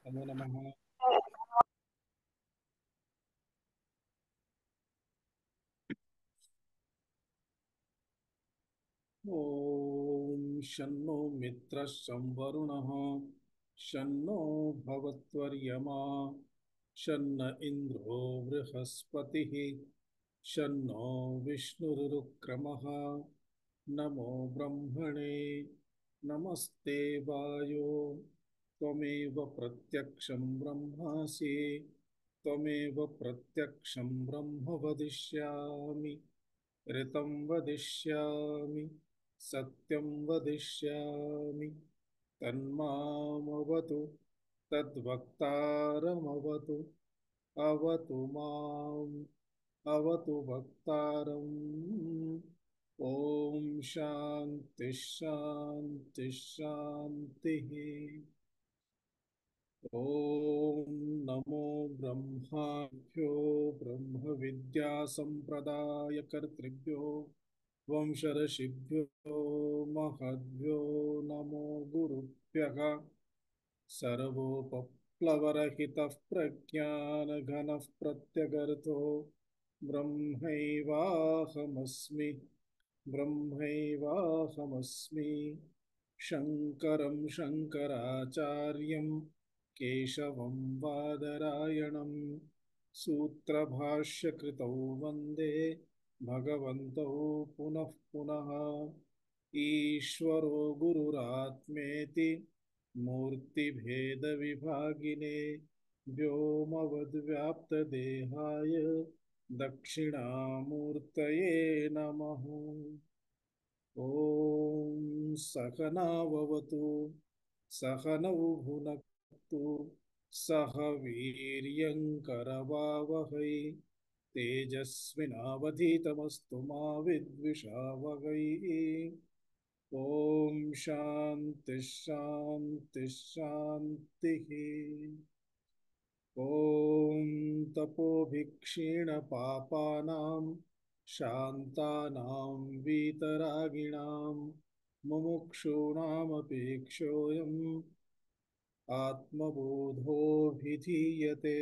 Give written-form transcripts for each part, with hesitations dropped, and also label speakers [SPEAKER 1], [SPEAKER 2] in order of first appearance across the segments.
[SPEAKER 1] नमो नमः। ॐ शन्नो मित्रः शं वरुणः शन्नो भवत्वर्यमा शन्न इन्द्रो बृहस्पतिः शन्नो विष्णुरुक्रमः। नमो ब्रह्मणे नमस्ते वायो त्वमेव प्रत्यक्षं ब्रह्मासि त्वमेव प्रत्यक्षं ब्रह्म वदिष्यामि ऋतं वदिष्यामि सत्यं वदिष्यामि तन्मामवतु तद्वक्तारमवतु अवतु माम् अवतु वक्तारम्। ॐ शान्ति शान्ति शान्तिः। ॐ नमो ब्रह्माभ्यो ब्रह्मविद्यासम्प्रदायकर्तृभ्यो वंशऋषिभ्यो महद्भ्यो नमो गुरुभ्यः। सर्वोपप्लवरहितः प्रज्ञानघनः प्रत्यगर्थो ब्रह्मैवाहमस्मि ब्रह्मैवाहमस्मि। शङ्करं शङ्कराचार्यं केशवं बादरायणं सूत्रभाष्यकृतौ वन्दे भगवन्तौ पुनः पुनः। ईश्वरो गुरुरात्मेति मूर्तिभेदविभागिने व्योमवद्व्याप्तदेहाय दक्षिणामूर्तये नमः। ॐ सहनाववतु सहनौ भुनक्तु सह वीर्यङ्करवावहै तेजस्विनावधीतमस्तु मा विद्विषावहै। ॐ शान्ति शान्ति शान्तिः। ॐ तपोभिक्षीणपापानां शान्तानां वीतरागिणां मुमुक्षूणामपेक्षोऽयम् आत्मबोधोऽभिधीयते।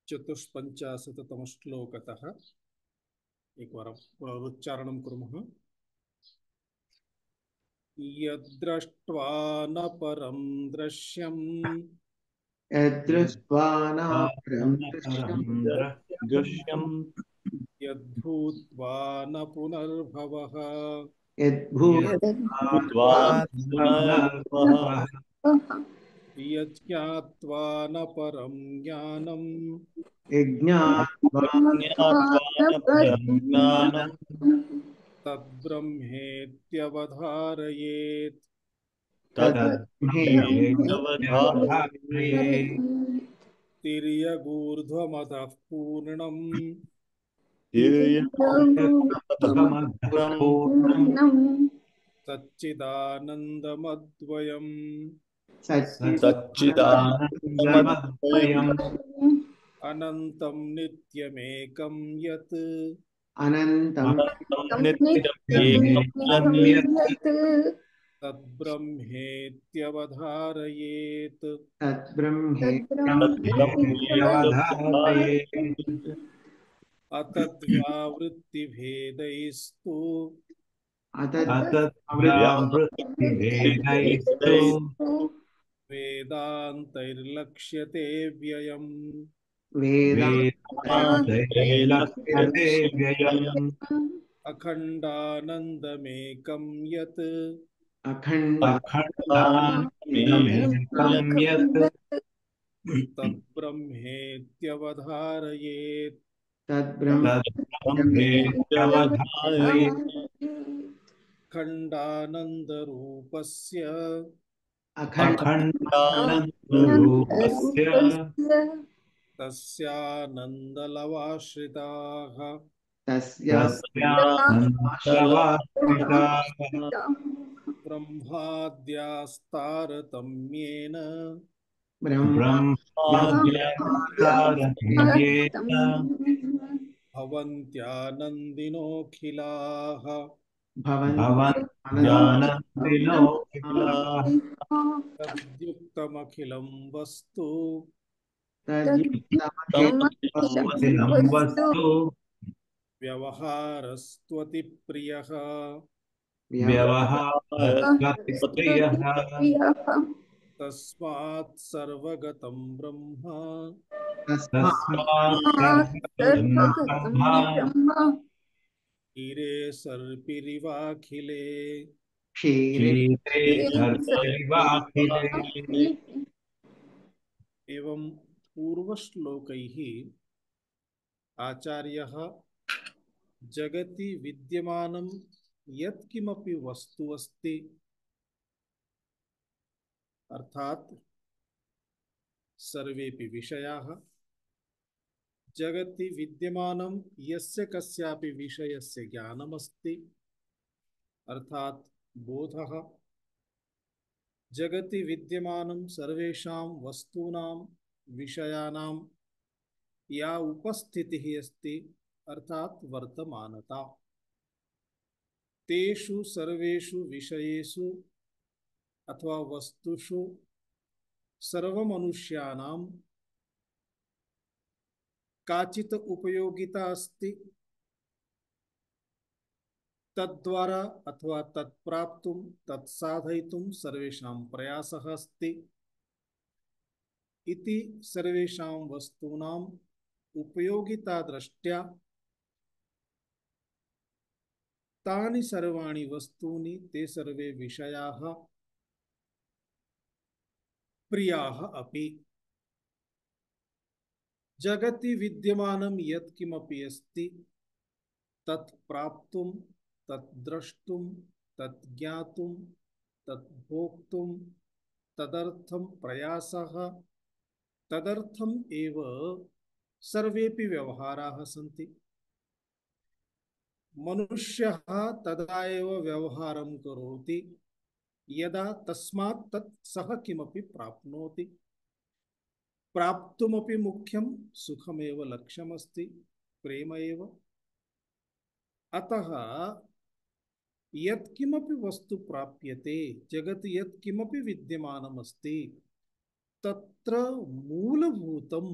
[SPEAKER 1] चतुष्पञ्चाशततम श्लोकतः एकवारं पुनरुच्चारणं कुर्मः। यद्दृष्ट्वा न परं दृश्यम्
[SPEAKER 2] यद्दृष्ट्वा नापरं दृश्यं
[SPEAKER 3] दृश्यम्
[SPEAKER 1] यद्भूत्वा न पुनर्भवः
[SPEAKER 3] यद्भूत्वा पुनर्भवः
[SPEAKER 1] यज्ञात्वा न परं ज्ञानम्
[SPEAKER 2] यज्ञात्वा
[SPEAKER 3] ज्ञात्वा न परं ज्ञानं
[SPEAKER 1] तद्ब्रह्मेत्यवधारयेत्।
[SPEAKER 3] तद्ब्रह्मेत्यवधारयेत्।
[SPEAKER 1] तिर्यगूर्ध्वमतः पूर्णम्
[SPEAKER 3] तिर्यगूर्ध्वमधपूर्णम्
[SPEAKER 1] सच्चिदानन्दमद्वयम्
[SPEAKER 3] सच्चिदानन्दमद्वयम्
[SPEAKER 1] अनन्तं नित्यमेकं यत्
[SPEAKER 2] अनन्तं
[SPEAKER 3] नित्यमेकं यत्
[SPEAKER 1] तद्ब्रह्मेत्यवधारयेत्।
[SPEAKER 3] तद्ब्रह्मेत्यवधारयेत्।
[SPEAKER 1] अतद्व्यावृत्तिभेदैस्तु
[SPEAKER 3] अतद्व्यावृत्तिभेदैस्तु
[SPEAKER 1] वेदान्तैर्लक्ष्यते व्ययम्।
[SPEAKER 3] वेदान्तैर्लक्ष्यते व्ययम्।
[SPEAKER 1] अखण्डानन्दमेकं यत्
[SPEAKER 3] अखण्डानन्दमेकं यत्
[SPEAKER 1] तद्ब्रह्मेत्यवधारयेत्।
[SPEAKER 3] तद्ब्रह्मेत्यवधारयेत्।
[SPEAKER 1] खण्डानन्दरूपस्य
[SPEAKER 3] अखण्डानन्दरूपस्य
[SPEAKER 1] तस्यानन्दलवाश्रिताः
[SPEAKER 3] तस्यान्तर्वार्तिकाः
[SPEAKER 1] ब्रह्माद्यास्तारतम्येन
[SPEAKER 3] ब्रह्माद्यस्तारतम्येन
[SPEAKER 1] भवन्त्यानन्दिनोऽखिलाः
[SPEAKER 3] भवन्त्यानन्दिनोऽखिलाः
[SPEAKER 1] तद्युक्तमखिलं वस्तु
[SPEAKER 3] तमखिलं वस्तु
[SPEAKER 1] व्यवहारस्त्वतिप्रियः
[SPEAKER 3] व्यवहारस्त्वतिप्रियः
[SPEAKER 1] तस्मात् सर्वगतं ब्रह्म
[SPEAKER 3] तस्मात् सर्वगतं ब्रह्म
[SPEAKER 1] ईरे सर्पिरिवाखिले।
[SPEAKER 2] क्षीरे
[SPEAKER 3] क्षीरे सर्वैवाखिले।
[SPEAKER 1] एवं पूर्वश्लोकैः आचार्यः जगति विद्यमानं यत्किमपि वस्तु अस्ति अर्थात सर्वेपि विषयाः जगति विद्यमानं यस्य कस्यापि विषयस्य ज्ञानमस्ति अर्थात बोधः जगति विद्यमानं सर्वेषां वस्तूनां विषयानां या उपस्थितिः अस्ति अर्थात वर्तमानता तेषु सर्वेषु विषयेषु अथवा वस्तुषु सर्वमनुष्याणां काचित् उपयोगिता अस्ति तद्वारा अथवा तत्प्राप्तुं तत्साधयितुं सर्वेषां प्रयासः अस्ति इति सर्वेषां वस्तूनां उपयोगिता दृष्ट्या तानि सर्वाणि वस्तूनि ते सर्वे विषयाः प्रियाः अपि जगति विद्यमानं यत्किमपि अस्ति तत् प्राप्तुं तत् द्रष्टुं तत् ज्ञातुं तत् भोक्तुं तदर्थं प्रयासः तदर्थम एव सर्वेपि व्यवहाराः सन्ति मनुष्यः तदा एव व्यवहारं करोति यदा तस्मात् तत् सः किमपि प्राप्नोति प्राप्तुमपि मुख्यं सुखमेव लक्ष्यमस्ति प्रेम एव अतः यत्किमपि वस्तु प्राप्यते जगति यत्किमपि विद्यमानमस्ति तत्र मूलभूतं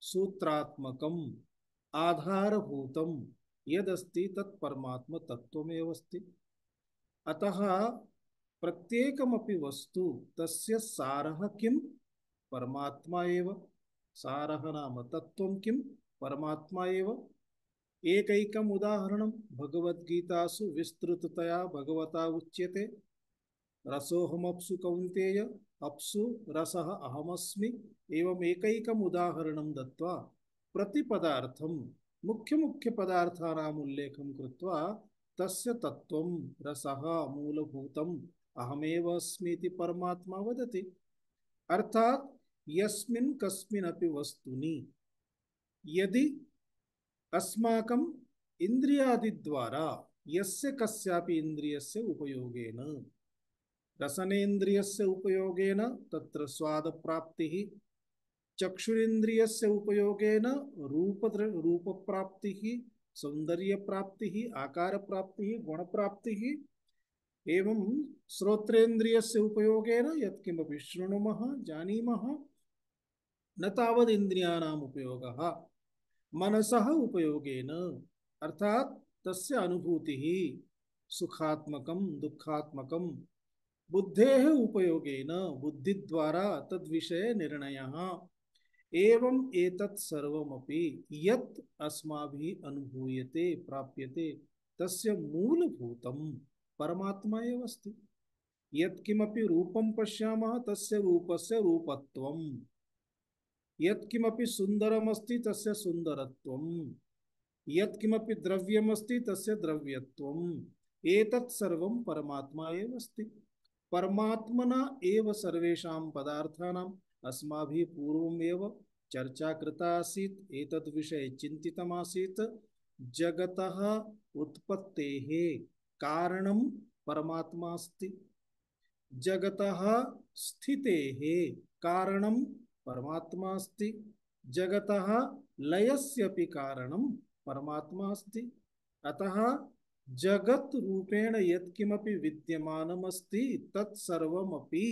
[SPEAKER 1] सूत्रात्मकम् आधारभूतं यदस्ति तत् परमात्म तत्त्वमेव अस्ति अतः प्रत्येकमपि वस्तु तस्य सारः किं परमात्मा एव सारः नाम तत्त्वं किं परमात्मा एव एकैकम् उदाहरणं भगवद्गीतासु विस्तृततया भगवता उच्यते रसोऽहमप्सु कौन्तेय अप्सु रसः अहमस्मि एवं एकैकम् उदाहरणं दत्वा प्रतिपदार्थं मुख्य पदार्थानाम् उल्लेखं कृत्वा तस्य तत्त्वं रसः मूलभूतम् अहमेव अस्मि इति परमात्मा वदति अर्थात् यस्मिन् कस्मिन्नपि वस्तुनि यदि अस्माकं इन्द्रियादिद्वारा यस्य कस्यापि इन्द्रियस्य उपयोगेन रसनेन्द्रियस्य उपयोगेन तत्र स्वादप्राप्तिः चक्षुरिन्द्रियस्य उपयोगेन रूपप्राप्तिः सौन्दर्यप्राप्तिः आकारप्राप्तिः गुणप्राप्तिः एवं श्रोत्रेन्द्रियस्य उपयोगेन यत्किमपि शृणुमः जानीमः न तावद् इन्द्रियाणाम् उपयोगः मनसः उपयोगेन अर्थात् तस्य अनुभूतिः सुखात्मकं दुःखात्मकं बुद्धेः उपयोगेन बुद्धिद्वारा तद्विषये निर्णयः एवं एतत् सर्वमपि यत् अस्माभिः अनुभूयते प्राप्यते तस्य मूलभूतं परमात्मा एव अस्ति यत्किमपि रूपं पश्यामः तस्य रूपस्य रूपत्वं यत्किमपि सुन्दरमस्ति तस्य सुन्दरत्वं यत्किमपि द्रव्यमस्ति तस्य द्रव्यत्वम् एतत् सर्वं परमात्मा एव अस्ति परमात्मना एव सर्वेषां पदार्थानाम् अस्माभिः पूर्वमेव चर्चा कृता आसीत् एतद् विषये चिन्तितमासीत् जगतः उत्पत्तेः कारणं परमात्मा अस्ति। जगतः स्थितेः कारणं परमात्मा अस्ति। जगतः लयस्यपि कारणं परमात्मा अस्ति। अतः जगत् रूपेण यत्किमपि विद्यमानमस्ति तत्सर्वमपि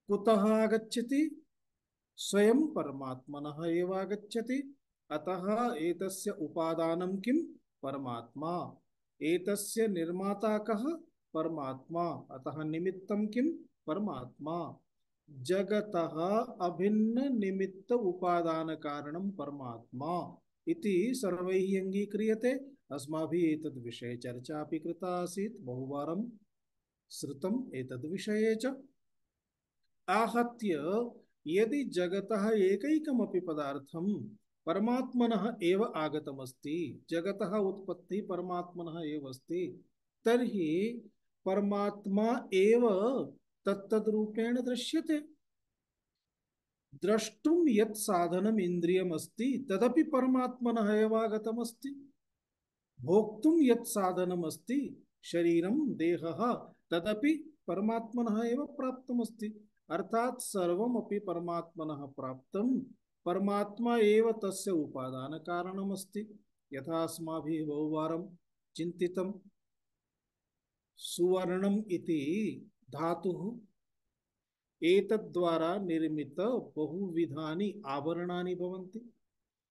[SPEAKER 1] कुतः आगच्छति? स्वयं परमात्मनः एव आगच्छति। अतः एतस्य उपादानं किं? परमात्मा। एतस्य निर्माता कः? परमात्मा। अतः निमित्तं किं? परमात्मा। जगतः अभिन्न निमित्त उपादान कारणं परमात्मा इति सर्वैः अङ्गीक्रियते। अस्माभिः एतद् विषये चर्चा अपि कृता आसीत्, बहुवारं श्रुतम् एतद् विषये च। आहत्य यदि जगतः एकैकमपि पदार्थं परमात्मनः एव आगतमस्ति, जगतः उत्पत्ति परमात्मनः एव अस्ति, तर्हि परमात्मा एव तत्तद्रूपेण दृश्यते। द्रष्टुं यत् साधनम् इन्द्रियमस्ति तदपि परमात्मनः एव आगतमस्ति। भोक्तुं यत् साधनमस्ति शरीरं देहः तदपि परमात्मनः एव प्राप्तमस्ति। अर्थात सर्वमपि परमात्मनः प्राप्तं, परमात्मा एव तस्य उपादान कारणमस्ति। यथा अस्माभिः बहुवारं चिन्तितं, सुवर्णम् इति धातुः, एतद्द्वारा निर्मित बहुविधानि आभरणानि भवन्ति।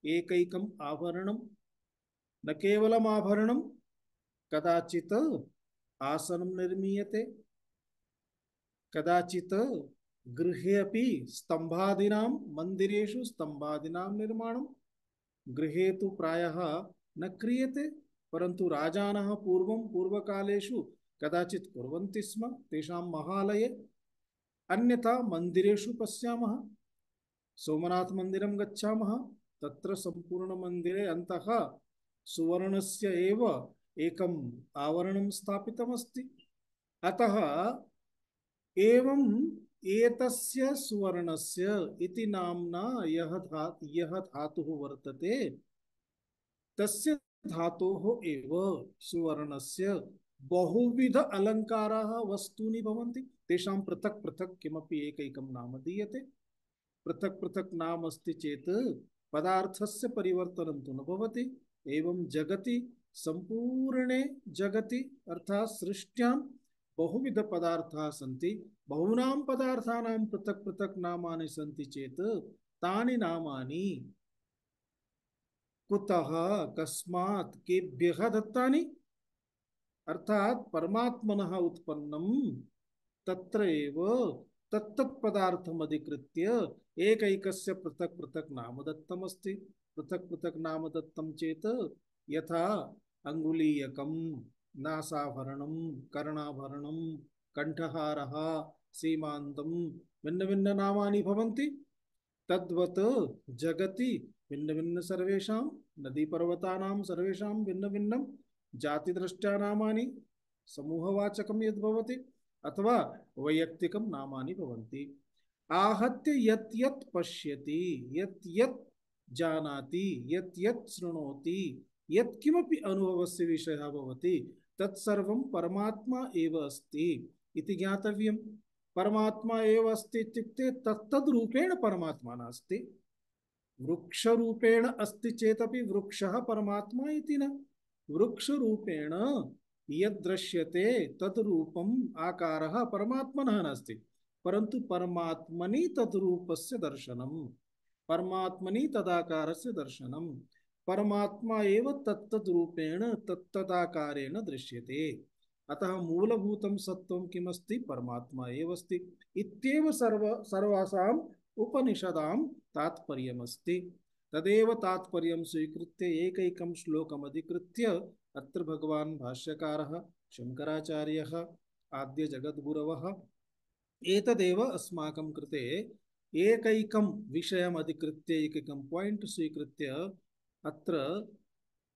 [SPEAKER 1] एकैकम् आभरणं न केवलम् आभरणं, कदाचित् आसनं निर्मीयते, कदाचित् गृहे अपि स्तंभादीनां, मंदिरेषु स्तंभादीनां निर्माणं गृहे तु प्रायः न क्रियते, परन्तु राजानः पूर्वकालेषु कदाचित् कुर्वन्ति स्म तेषां महालये। अन्यथा मंदिरेषु पश्यामः, सोमनाथ मंदिरं गच्छामः, तत्र संपूर्ण मंदिरे अन्तः सुवर्णस्य एव एकम् आवरणं स्थापितमस्ति। अतः एवं एतस्य सुवर्णस्य इति नाम्ना यः धातुः वर्तते, तस्य धातोः एव सुवर्णस्य बहुविध अलङ्काराः वस्तूनि भवन्ति। तेषां पृथक् पृथक् किमपि एकैकं नाम दीयते। पृथक् पृथक् नाम अस्ति चेत् पदार्थस्य परिवर्तनं तु न भवति। एवं जगति, संपूर्णे जगति अर्थात् सृष्ट्यां बहुविध पदार्थाः सन्ति। बहूनां पदार्थानां पृथक् पृथक् नामानि सन्ति चेत् तानि नामानि कुतः, कस्मात्, केभ्यः दत्तानि? अर्थात परमात्मनः उत्पन्नं तत्र एव तत्तत् पदार्थम् अधिकृत्य एकैकस्य पृथक् पृथक् नाम दत्तमस्ति। पृथक् पृथक् नाम दत्तं चेत् यथा अंगुलीयकं, नासाभरणं, कर्णाभरणं, कंठहारः, सीमान्तं, भिन्न भिन्न नामानि भवन्ति। तद्वत् जगति भिन्न भिन्न सर्वेषां नदीपर्वतानां सर्वेषां भिन्न भिन्नं जातिदृष्ट्या नामानि, समूहवाचकं यद् भवति, अथवा वैयक्तिकं नामानि भवन्ति। आहत्य यत् यत् पश्यति, यत् यत् जानाति, यत् यत् शृणोति, यत् किमपि अनुभवस्य विषयः भवति, तत्सर्वं परमात्मा एव अस्ति इति ज्ञातव्यं। परमात्मा एव अस्ति इत्युक्ते तत्तद्रूपेण परमात्मा नास्ति। वृक्षरूपेण अस्ति चेदपि वृक्षः परमात्मा इति न। वृक्षरूपेण यद् दृश्यते तद् रूपम् आकारः परमात्मनः नास्ति, परन्तु परमात्मनि तद् रूपस्य दर्शनं, परमात्मनि तदाकारस्य दर्शनं। परमात्मा एव तत्तद् रूपेण तत्तदाकारेण दृश्यते। अतः मूलभूतं सत्त्वं किमस्ति? परमात्मा एव अस्ति इत्येव सर्वासाम् उपनिषदां तात्पर्यमस्ति। तदेव तात्पर्यं स्वीकृत्य एकैकं श्लोकम् अधिकृत्य अत्र भगवान् भाष्यकारः शङ्कराचार्यः आद्य जगद्गुरवः एतदेव अस्माकं कृते एकैकं विषयम् अधिकृत्य एकैकं पॉइंट स्वीकृत्य अत्र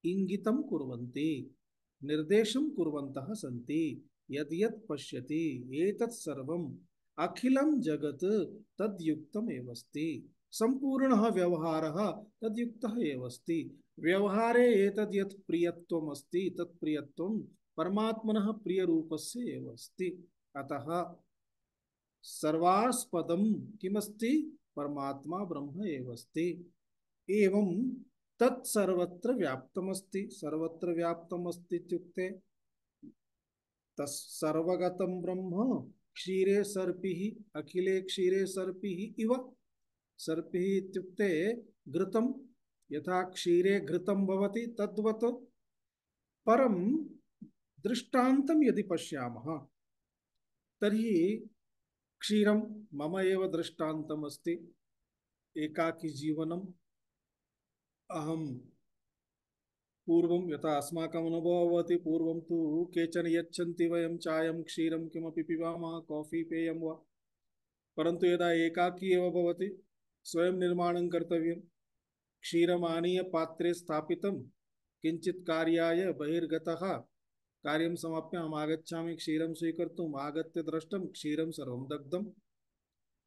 [SPEAKER 1] इंगितं कुर्वन्ति, निर्देशं कुर्वन्तः सन्ति। यद् यत् पश्यति एतत् सर्वम् अखिलं जगत् तद्युक्तम् एव अस्ति। संपूर्णः व्यवहारः तद्युक्तः एव अस्ति। व्यवहारे एतद् यत् प्रियत्वम् अस्ति तत् प्रियत्वं परमात्मनः प्रियरूपस्य एव अस्ति। अतः सर्वास्पदं किमस्ति? परमात्मा ब्रह्म एव अस्ति। एवं तत् सर्वत्र व्याप्तमस्ति। सर्वत्र व्याप्तमस्ति इत्युक्ते तत्सर्वगतं ब्रह्म क्षीरे सर्पिः अखिले क्षीरे सर्पिः इव। सर्पिः इत्युक्ते घृतं, यथा क्षीरे घृतं भवति तद्वत्। परं दृष्टान्तं यदि पश्यामः तर्हि क्षीरं मम एव दृष्टान्तम् अस्ति। एकाकी जीवनम् अहं पूर्वं यथा अस्माकम् अनुभवः भवति, पूर्वं तु केचन यच्छन्ति वयं चायं क्षीरं किमपि पिबामः, कॉफी पेयं वा। परन्तु यदा एकाकी एव भवति स्वयं निर्माणं कर्तव्यं। क्षीरम् आनीय पात्रे स्थापितं, किञ्चित् कार्याय बहिर्गतः, कार्यं समाप्य अहम् आगच्छामि क्षीरं स्वीकर्तुम्। आगत्य दृष्टं क्षीरं सर्वं दग्धं।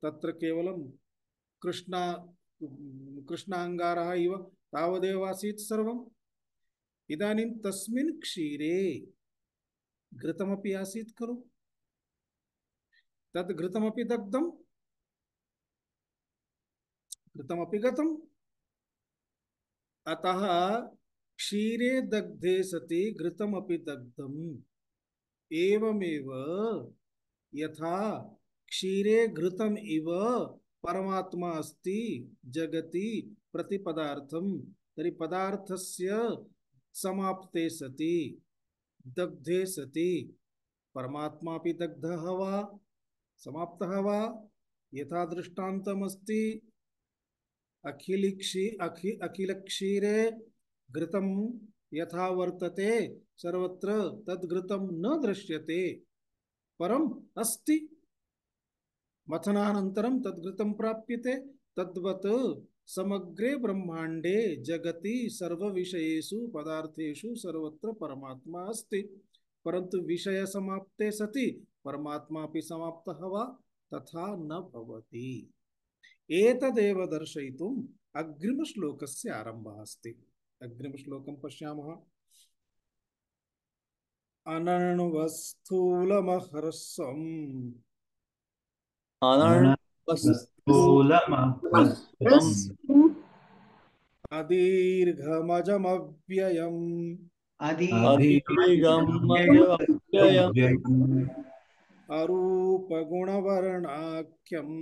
[SPEAKER 1] तत्र केवलं कृष्णाङ्गारः इव तावदेव आसीत् सर्वम्। इदानीं तस्मिन् क्षीरे घृतमपि आसीत् खलु, तद् घृतमपि दग्धं, घृतमपि गतम्। अतः क्षीरे दग्धे सति घृतमपि दग्धम्। एवमेव यथा क्षीरे घृतम् इव परमात्मा अस्ति जगति प्रतिपदार्थं, तर्हि पदार्थस्य समाप्ते सति दग्धे सति परमात्मा अपि दग्धः वा समाप्तः वा? यथा दृष्टान्तमस्ति अखिल क्षीरे घृतं यथा वर्तते सर्वत्र तद्घृतं न दृश्यते, परम अस्ति। मथनानन्तरं तद्घृतं प्राप्यते। तद्वत् समग्रे ब्रह्मांडे जगति सर्वविषयेषु पदार्थेषु सर्वत्र परमात्मा अस्ति। परन्तु विषय समाप्ते सति परमात्मा अपि समाप्तः वा? तथा न भवति। एतदेव दर्शयितुम् अग्रिमश्लोकस्य आरम्भः अस्ति। अग्रिमश्लोकं पश्यामः। अनण्वस्थूलमहर्षम्
[SPEAKER 3] अनन्तस्थूलमह्रस्वम्
[SPEAKER 1] अदीर्घमजमव्ययम्
[SPEAKER 3] अधीगमजमव्ययम्
[SPEAKER 1] अरूपगुणवर्णाख्यम्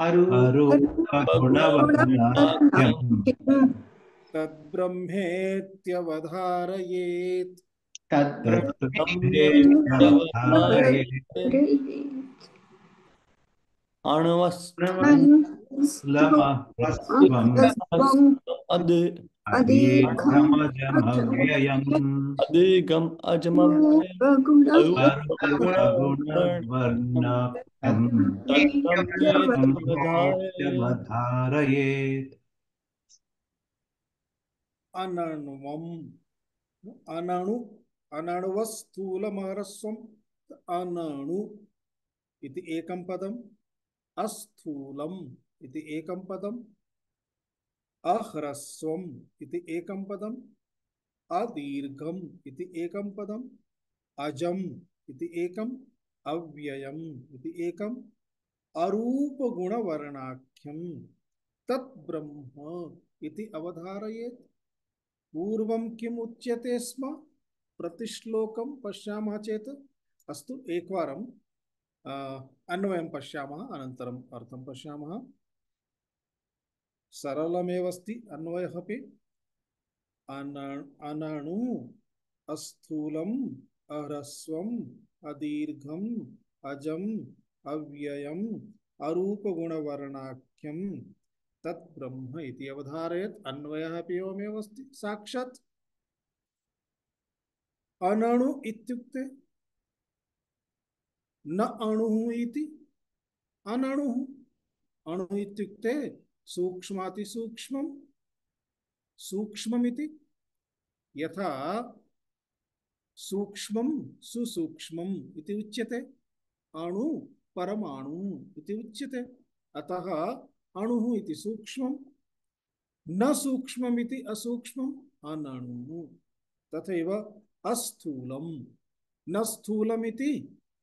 [SPEAKER 3] अरूपगुणवर्णाख्यम्
[SPEAKER 1] तद्ब्रह्मेत्यवधारयेत्।
[SPEAKER 3] तद्ब्रह्मेत्यवधारयेत्। अणवस्त्रमह्रस्वम् अदीर्घमजमव्ययम् अरूपगुणवर्णाख्यम् तद्ब्रह्मेत्यवधारयेत्।
[SPEAKER 1] अनण्वम् अनणु अनण्वस्थूलमहर्षम्। अनणु इति एकं पदम्, अस्थूलम् इति एकं पदम्, अह्रस्वम् इति एकं पदम्, अदीर्घम् इति एकं पदम्, अजम् इति एकम्, अव्ययम् इति एकम्, अरूपगुणवर्णाख्यम् तत्ब्रह्म इति अवधारयेत्। पूर्वं किम् उच्यते स्म? प्रतिश्लोकं पश्यामः चेत् अस्तु एकवारं अन्वयं पश्यामः, अनन्तरम् अर्थं पश्यामः। सरलमेव अस्ति अन्वयः अपि। अनणु अस्थूलम् अह्रस्वम् अदीर्घम् अजम् अव्ययम् अरूपगुणवर्णाख्यम् तत्ब्रह्म इति अवधारयेत्। अन्वयः अपि एवमेव अस्ति साक्षात्। अनणु इत्युक्ते न अणुः इति। अनणुः, अणु इत्युक्ते सूक्ष्मातिसूक्ष्मं, सूक्ष्ममिति। यथा सूक्ष्मं सुसूक्ष्मम् इति उच्यते, अणु परमाणु इति उच्यते। अतः अणुः इति सूक्ष्मं, न सूक्ष्ममिति असूक्ष्मम् अनणु तथैव अस्थूलम न स्थूलमिति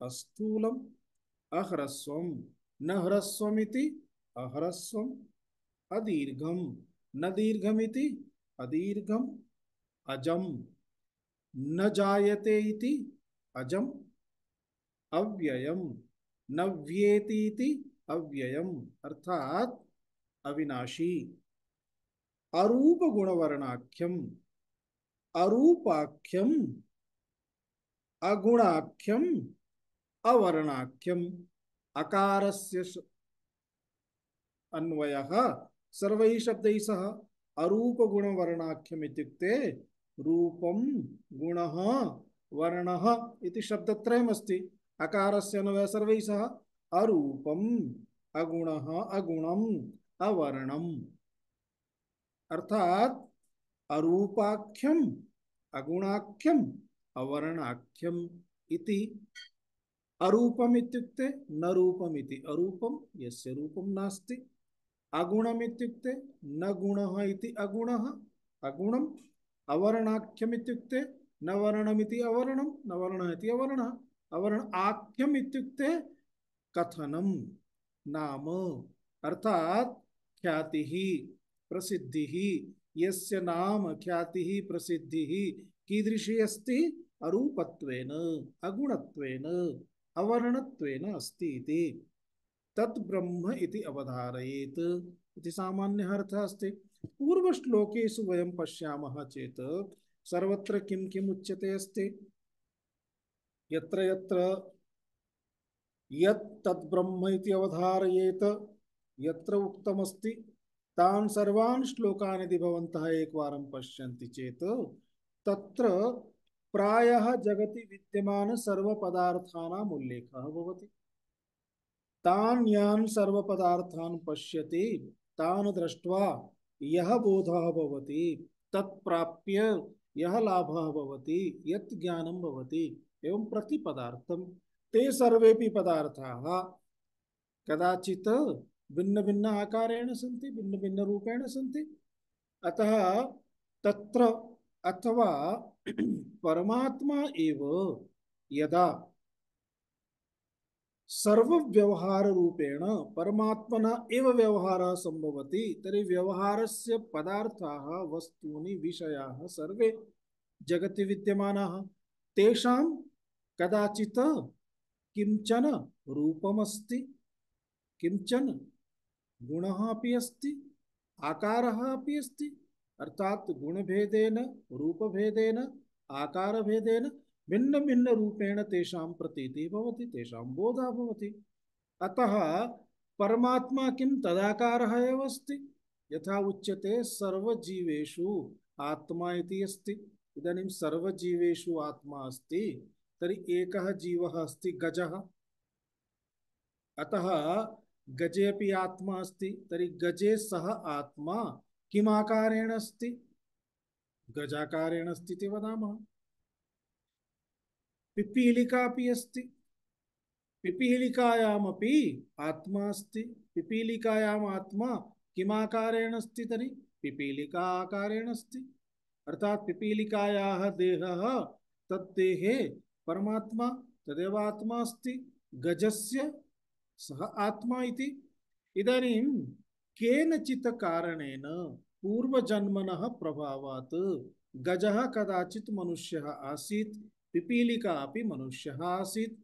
[SPEAKER 1] अस्थूलम अह्रस्वम न ह्रस्वमिति अह्रस्वम अदीर्घम न दीर्घमिति अदीर्घम अजम न जायते इति अजम अव्ययम न व्येति इति अव्ययम अर्थात अविनाशी अरूप गुणवर्णाख्यम अरूपाख्यम अगुणाख्यम अवर्णाख्यम अकारस्य अन्वयः सर्वैः शब्दैः सह अरूप गुणवर्णाख्यम इत्युक्ते रूपम गुणः वर्णः इति शब्दत्रयम् अस्ति अकारस्य अन्वयः सर्वैः सह अरूपम अगुणः अगुणम अवर्णम अर्थात अरूपाख्यम अगुणाख्यम अवर्णाख्यम इति अरूपम इत्युक्ते न रूपम इति अरूपम यस्य रूपम नास्ति अगुणम इत्युक्ते न गुणः इति अगुणः अगुणम अवर्णाख्यम इत्युक्ते न वर्णम इति अवर्णम न वर्णः इति अवर्णः अवर्ण आख्यम इत्युक्ते कथनम नाम अर्थात ख्याति प्रसिद्धि यस्य नाम ख्याति प्रसिद्धि कीदृशी अस्ति अरूपत्वेन अगुणत्वेन अवर्णत्वेन अस्ति इति तत् ब्रह्म इति अवधारयेत् इति सामान्यः अर्थः अस्ति पूर्वश्लोकेषु वयं पश्यामः चेत् सर्वत्र किं किम् उच्यते अस्ति यत्र यत्र यत् तत् ब्रह्म इति अवधारयेत् यत्र उक्तमस्ति तान् सर्वान् श्लोकान् यदि भवन्तः एकवारं पश्यन्ति चेत् तत्र प्रायः जगति विद्यमान सर्वपदार्थानाम् उल्लेखः भवति तान् यान् सर्वपदार्थान् पश्यति तान् दृष्ट्वा यः बोधः भवति तत्प्राप्य यः लाभः भवति यत् ज्ञानं भवति एवं प्रतिपदार्थं ते सर्वेपि पदार्थाः कदाचित् भिन्न भिन्न आकारेण सन्ति भिन्न भिन्न रूपेण सन्ति अतः तत्र अथवा परमात्मा एव यदा सर्वव्यवहार रूपेण परमात्मना एव व्यवहारः संभवति तर्हि व्यवहारस्य पदार्थाः वस्तूनि विषयाः सर्वे जगति विद्यमानाः तेषां कदाचित् किंचन रूपमस्ति किंचन गुणः अपि अस्ति आकारः अपि अस्ति अर्थात गुणभेदेन रूपभेदेन आकारभेदेन भिन्न भिन्न रूपेण तेषां प्रतीतिः भवति तेषां बोधः भवति अतः परमात्मा किं तदाकारः एव अस्ति यथा उच्यते सर्वजीवेषु आत्मा इति अस्ति इदानीं सर्वजीवेषु आत्मा अस्ति तर्हि एकः जीवः अस्ति गजः अतः गजे अपि आत्मा अस्ति तर्हि गजे सह आत्मा किम् आकारेण अस्ति गजाकारेण अस्ति इति वदामः पिपीलिका अपि अस्ति पिपीलिकायामपि आत्मा अस्ति पिपीलिकायाम् आत्मा किम् आकारेण अस्ति तर्हि पिपीलिका आकारेण अस्ति अर्थात पिपीलिकायाः देहः तद्देहे परमात्मा तदेव आत्मा अस्ति गजस्य सः आत्मा इति इदानीं केनचित् कारणेन पूर्वजन्मनः प्रभावात् गजः कदाचित् मनुष्यः आसीत् पिपीलिका अपि मनुष्यः आसीत्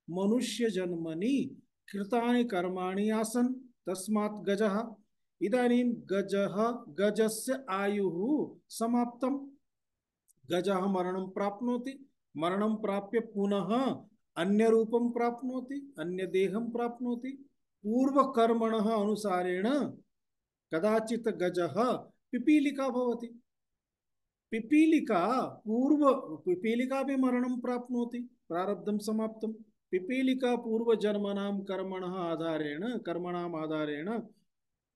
[SPEAKER 1] मनुष्यजन्मनि कृतानि कर्माणि आसन् तस्मात् गजः इदानीं गजस्य आयुः समाप्तं गजः मरणं प्राप्नोति मरणं प्राप्य पुनः अन्य रूपं प्राप्नोति अन्य देहं प्राप्नोति पूर्वकर्मणः अनुसारेण कदाचित् गजः पिपीलिका भवति पिपीलिका भी मरणं प्राप्नोति प्रारब्धं समाप्तं पिपीलिका पूर्वजन्मनां कर्मणाम् आधारेण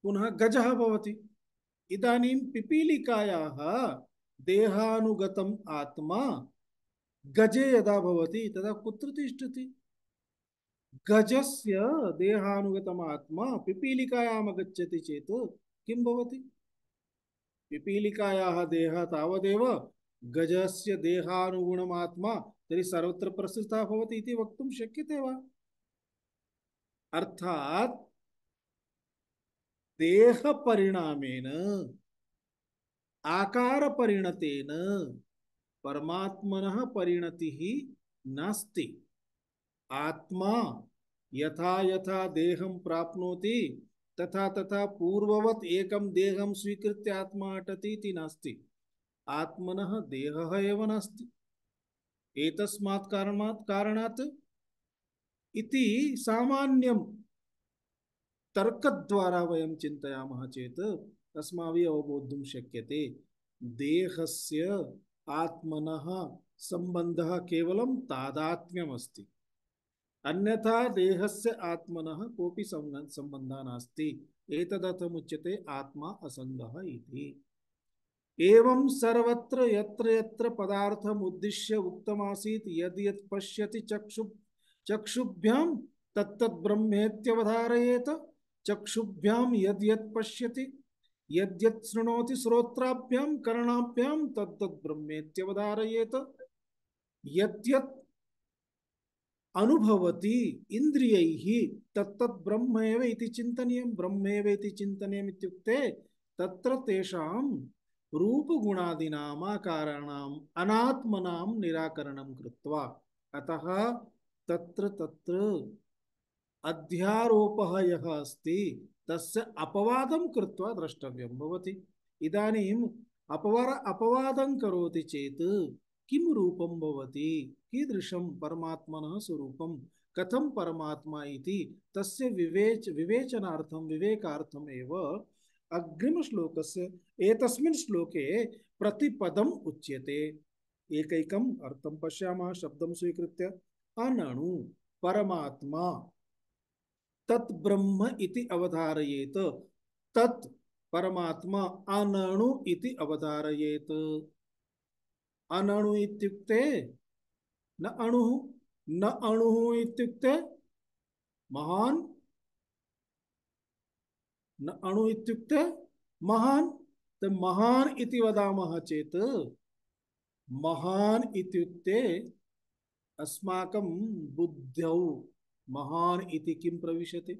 [SPEAKER 1] पुनः गजः भवति इदानीं पिपीलिकायाः देहानुगतम् आत्मा गजे यदा भवति तदा कुत्र तिष्ठति गजस्य देहानुगतम् आत्मा पिपीलिकायाम् गच्छति चेत् किं भवति पिपीलिकायाः देहः तावदेव गजस्य देहानुगुणम् आत्मा तर्हि सर्वत्र प्रसृतः भवति इति वक्तुं शक्यते वा? अर्थात् देह परिणामेन आकार परिणतेन परमात्मनः परिणतिः नास्ति। आत्मा यथा यथा देहं प्राप्नोति तथा तथा पूर्ववत् एकं देहं स्वीकृत्य आत्मा अटति इति नास्ति। आत्मनः देहः एव नास्ति। एतस्मात् कारणात् इति सामान्यं तर्कद्वारा वयं चिन्तयामः चेत् अस्माभिः अवबोद्धुं शक्यते देहस्य आत्मनः सम्बन्धः केवलं तादात्म्यमस्ति, अन्यथा देहस्य आत्मनः कोऽपि सम्बन्धः नास्ति। एतदर्थमुच्यते आत्मा असङ्गः इति। एवं सर्वत्र यत्र यत्र पदार्थमुद्दिश्य उक्तमासीत् यद् यत् पश्यति चक्षुभ्यां तत्तत् ब्रह्मेत्यवधारयेत। चक्षुभ्यां यद् यत् पश्यति यद् यत् शृणोति श्रोत्राभ्यां कर्णाभ्यां तत्तत् ब्रह्मेत्यवधारयेत। यद् यत् अनुभवति इंद्रियैः तत्तत् ब्रह्म एव इति चिन्तनीयं। ब्रह्मेव इति चिन्तनीयम् इत्युक्ते तत्र तेषां रूपगुणादीनाम् आकाराणाम् अनात्मनां निराकरणं कृत्वा, अतः तत्र तत्र अध्यारोपः यः अस्ति तस्य अपवादं कृत्वा द्रष्टव्यं भवति। इदानीम् अपवादं करोति चेत् किं रूपं भवति, कीदृशं परमात्मनः स्वरूपं, कथं परमात्मा इति तस्य विवेचनार्थं विवेकार्थम् एव अग्रिमश्लोकस्य एतस्मिन् श्लोके प्रतिपदम् उच्यते। एकैकम् अर्थं पश्यामः शब्दं स्वीकृत्य। अनणु परमात्मा तत् ब्रह्म इति अवधारयेत। तत् परमात्मा अनणु इति अवधारयेत। अनणु इत्युक्ते न अणुः, न अणुः इत्युक्ते महान्, न अणु इत्युक्ते महान्। तो महान् इति वदामः चेत् महान् इत्युक्ते अस्माकं बुद्धौ महान् इति किं प्रविशति?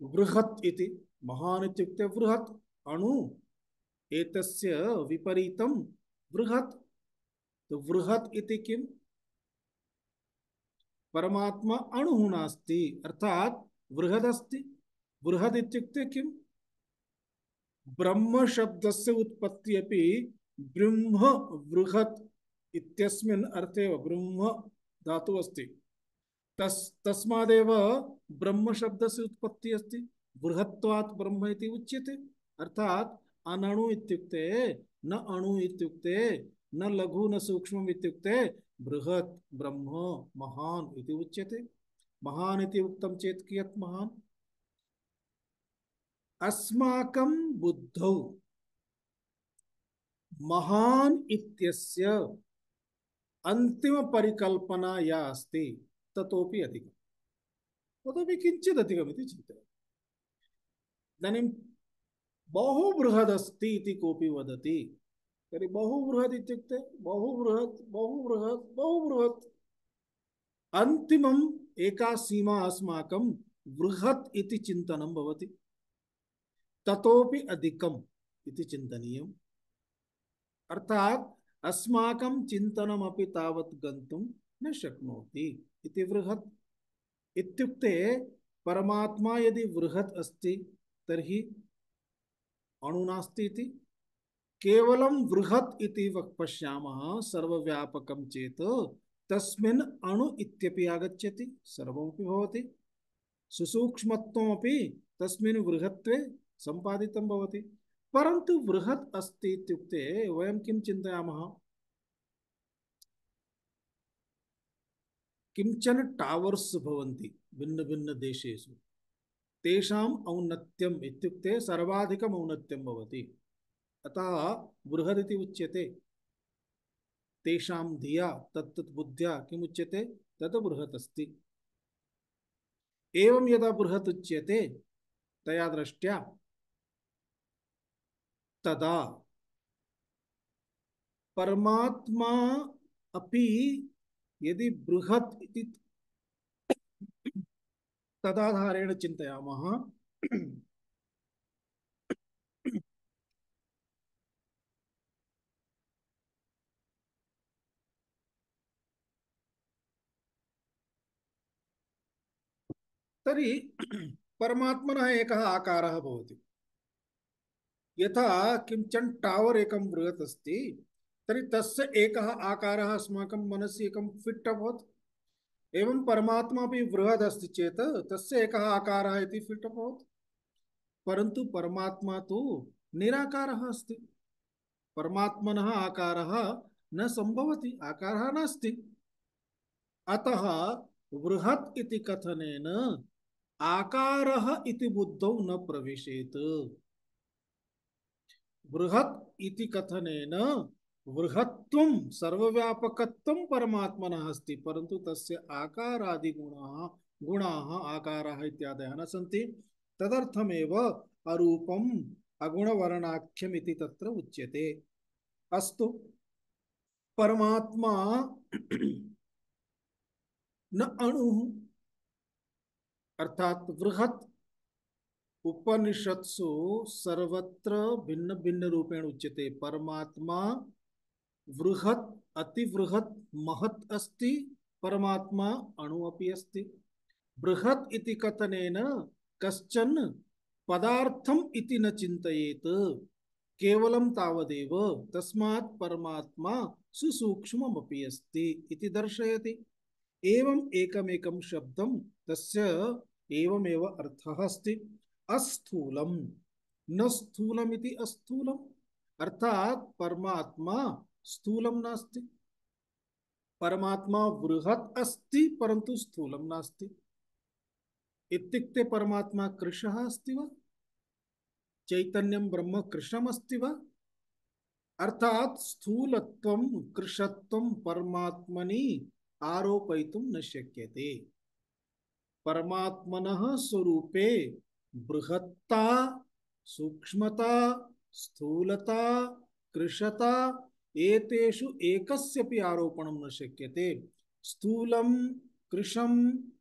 [SPEAKER 1] बृहत् इति। महान् इत्युक्ते बृहत्। अणु एतस्य विपरीतं बृहत्। तो बृहत् इति किं? परमात्मा अणुः नास्ति, अर्थात् बृहदस्ति। बृहद् इत्युक्ते किं? ब्रह्म शब्दस्य उत्पत्ति अपि ब्रह्म बृहत् इत्यस्मिन् अर्थे ब्रह्म धातुः अस्ति। तस्मादेव ब्रह्म शब्दस्य उत्पत्ति अस्ति। बृहत्वात् ब्रह्म इति उच्यते। अर्थात् अनणु इत्युक्ते न अणु इत्युक्ते न लघु न सूक्ष्मम् इत्युक्ते बृहत् ब्रह्म महान् इति उच्यते। महान् इति उक्तं चेत् कियत् महान्? अस्माकं बुद्धौ महान् इत्यस्य अंतिम परिकल्पना या अस्ति ततोपि अधिकं, ततोपि किञ्चित् अधिकम् इति चिन्तयामि। इदानीं बहु बृहदस्ति इति कोऽपि वदति तर्हि बहु बृहत् इत्युक्ते बहु बृहत् बहु बृहत् बहु बृहत्। अन्तिमम् एका सीमा अस्माकं बृहत् इति चिन्तनं भवति। ततोपि अधिकम् इति चिन्तनीयम्। अर्थात् अस्माकं चिन्तनमपि तावत् गन्तुं न शक्नोति इति। बृहत् इत्युक्ते परमात्मा यदि बृहत् अस्ति तर्हि अणु नास्ति इति। केवलं बृहत् इति पश्यामः सर्वव्यापकं चेत् तस्मिन् अणु इत्यपि आगच्छति, सर्वमपि भवति। सुसूक्ष्मत्वमपि तस्मिन् बृहत्त्वे सम्पादितं भवति। परन्तु बृहत् अस्ति इत्युक्ते वयं किं चिन्तयामः? किञ्चन टावर्स् भवन्ति भिन्न भिन्न देशेषु, तेषाम् औन्नत्यम् इत्युक्ते सर्वाधिकम् औन्नत्यं भवति, अतः बृहत् इति उच्यते। तेषां धिया तत्तत् बुद्ध्या किमुच्यते? तत् बृहत् अस्ति। एवं यदा बृहत् उच्यते तया दृष्ट्या तदा परमात्मा अपि यदि बृहत् इति तदाधारेण चिन्तयामः तर्हि परमात्मनः एकः आकारः भवति। यथा किञ्चन टावर् एकं बृहत् अस्ति तर्हि तस्य एकः आकारः अस्माकं मनसि एकं फिट् अभवत्। एवं परमात्मा अपि बृहत् अस्ति चेत् तस्य एकः आकारः इति फिट् अभवत्। परन्तु परमात्मा तु निराकारः अस्ति। परमात्मनः आकारः न सम्भवति, आकारः नास्ति। अतः बृहत् इति कथनेन आकारः इति बुद्धौ न प्रविशेत्। बृहत् इति कथनेन बृहत्त्वं सर्वव्यापकत्वं परमात्मनः अस्ति, परन्तु तस्य आकारादि गुणाः आकाराः इत्यादयः न सन्ति। तदर्थमेव अरूपम् अगुणवर्णाख्यम् इति तत्र उच्यते। अस्तु, परमात्मा न अणुः अर्थात बृहत् उपनिषत्सु सर्वत्र भिन्न भिन्न रूपेण उच्यते। परमात्मा बृहत् अतिबृहत् महत् अस्ति, परमात्मा अणु अपि अस्ति। बृहत् इति कथनेन कश्चन पदार्थम् इति न चिन्तयेत्, केवलं तावदेव। तस्मात् परमात्मा सुसूक्ष्ममपि अस्ति इति दर्शयति। एवम् एकमेकं शब्दं तस्य एवमेव अर्थः अस्ति। अस्थूलं न स्थूलमिति अस्थूलम् अर्थात परमात्मा स्थूलं नास्ति। परमात्मा बृहत् अस्ति परन्तु स्थूलं नास्ति। इत्युक्ते परमात्मा कृशः अस्ति वा? चैतन्यं ब्रह्म कृशम् अस्ति वा? अर्थात स्थूलत्वं कृशत्वं परमात्मनि आरोपयितुं न शक्यते। परमात्मनः स्वरूपे बृहत्ता, सूक्ष्मता, स्थूलता, कृशता एतेषु एकस्यपि आरोपणं न शक्यते। स्थूलं, कृशं,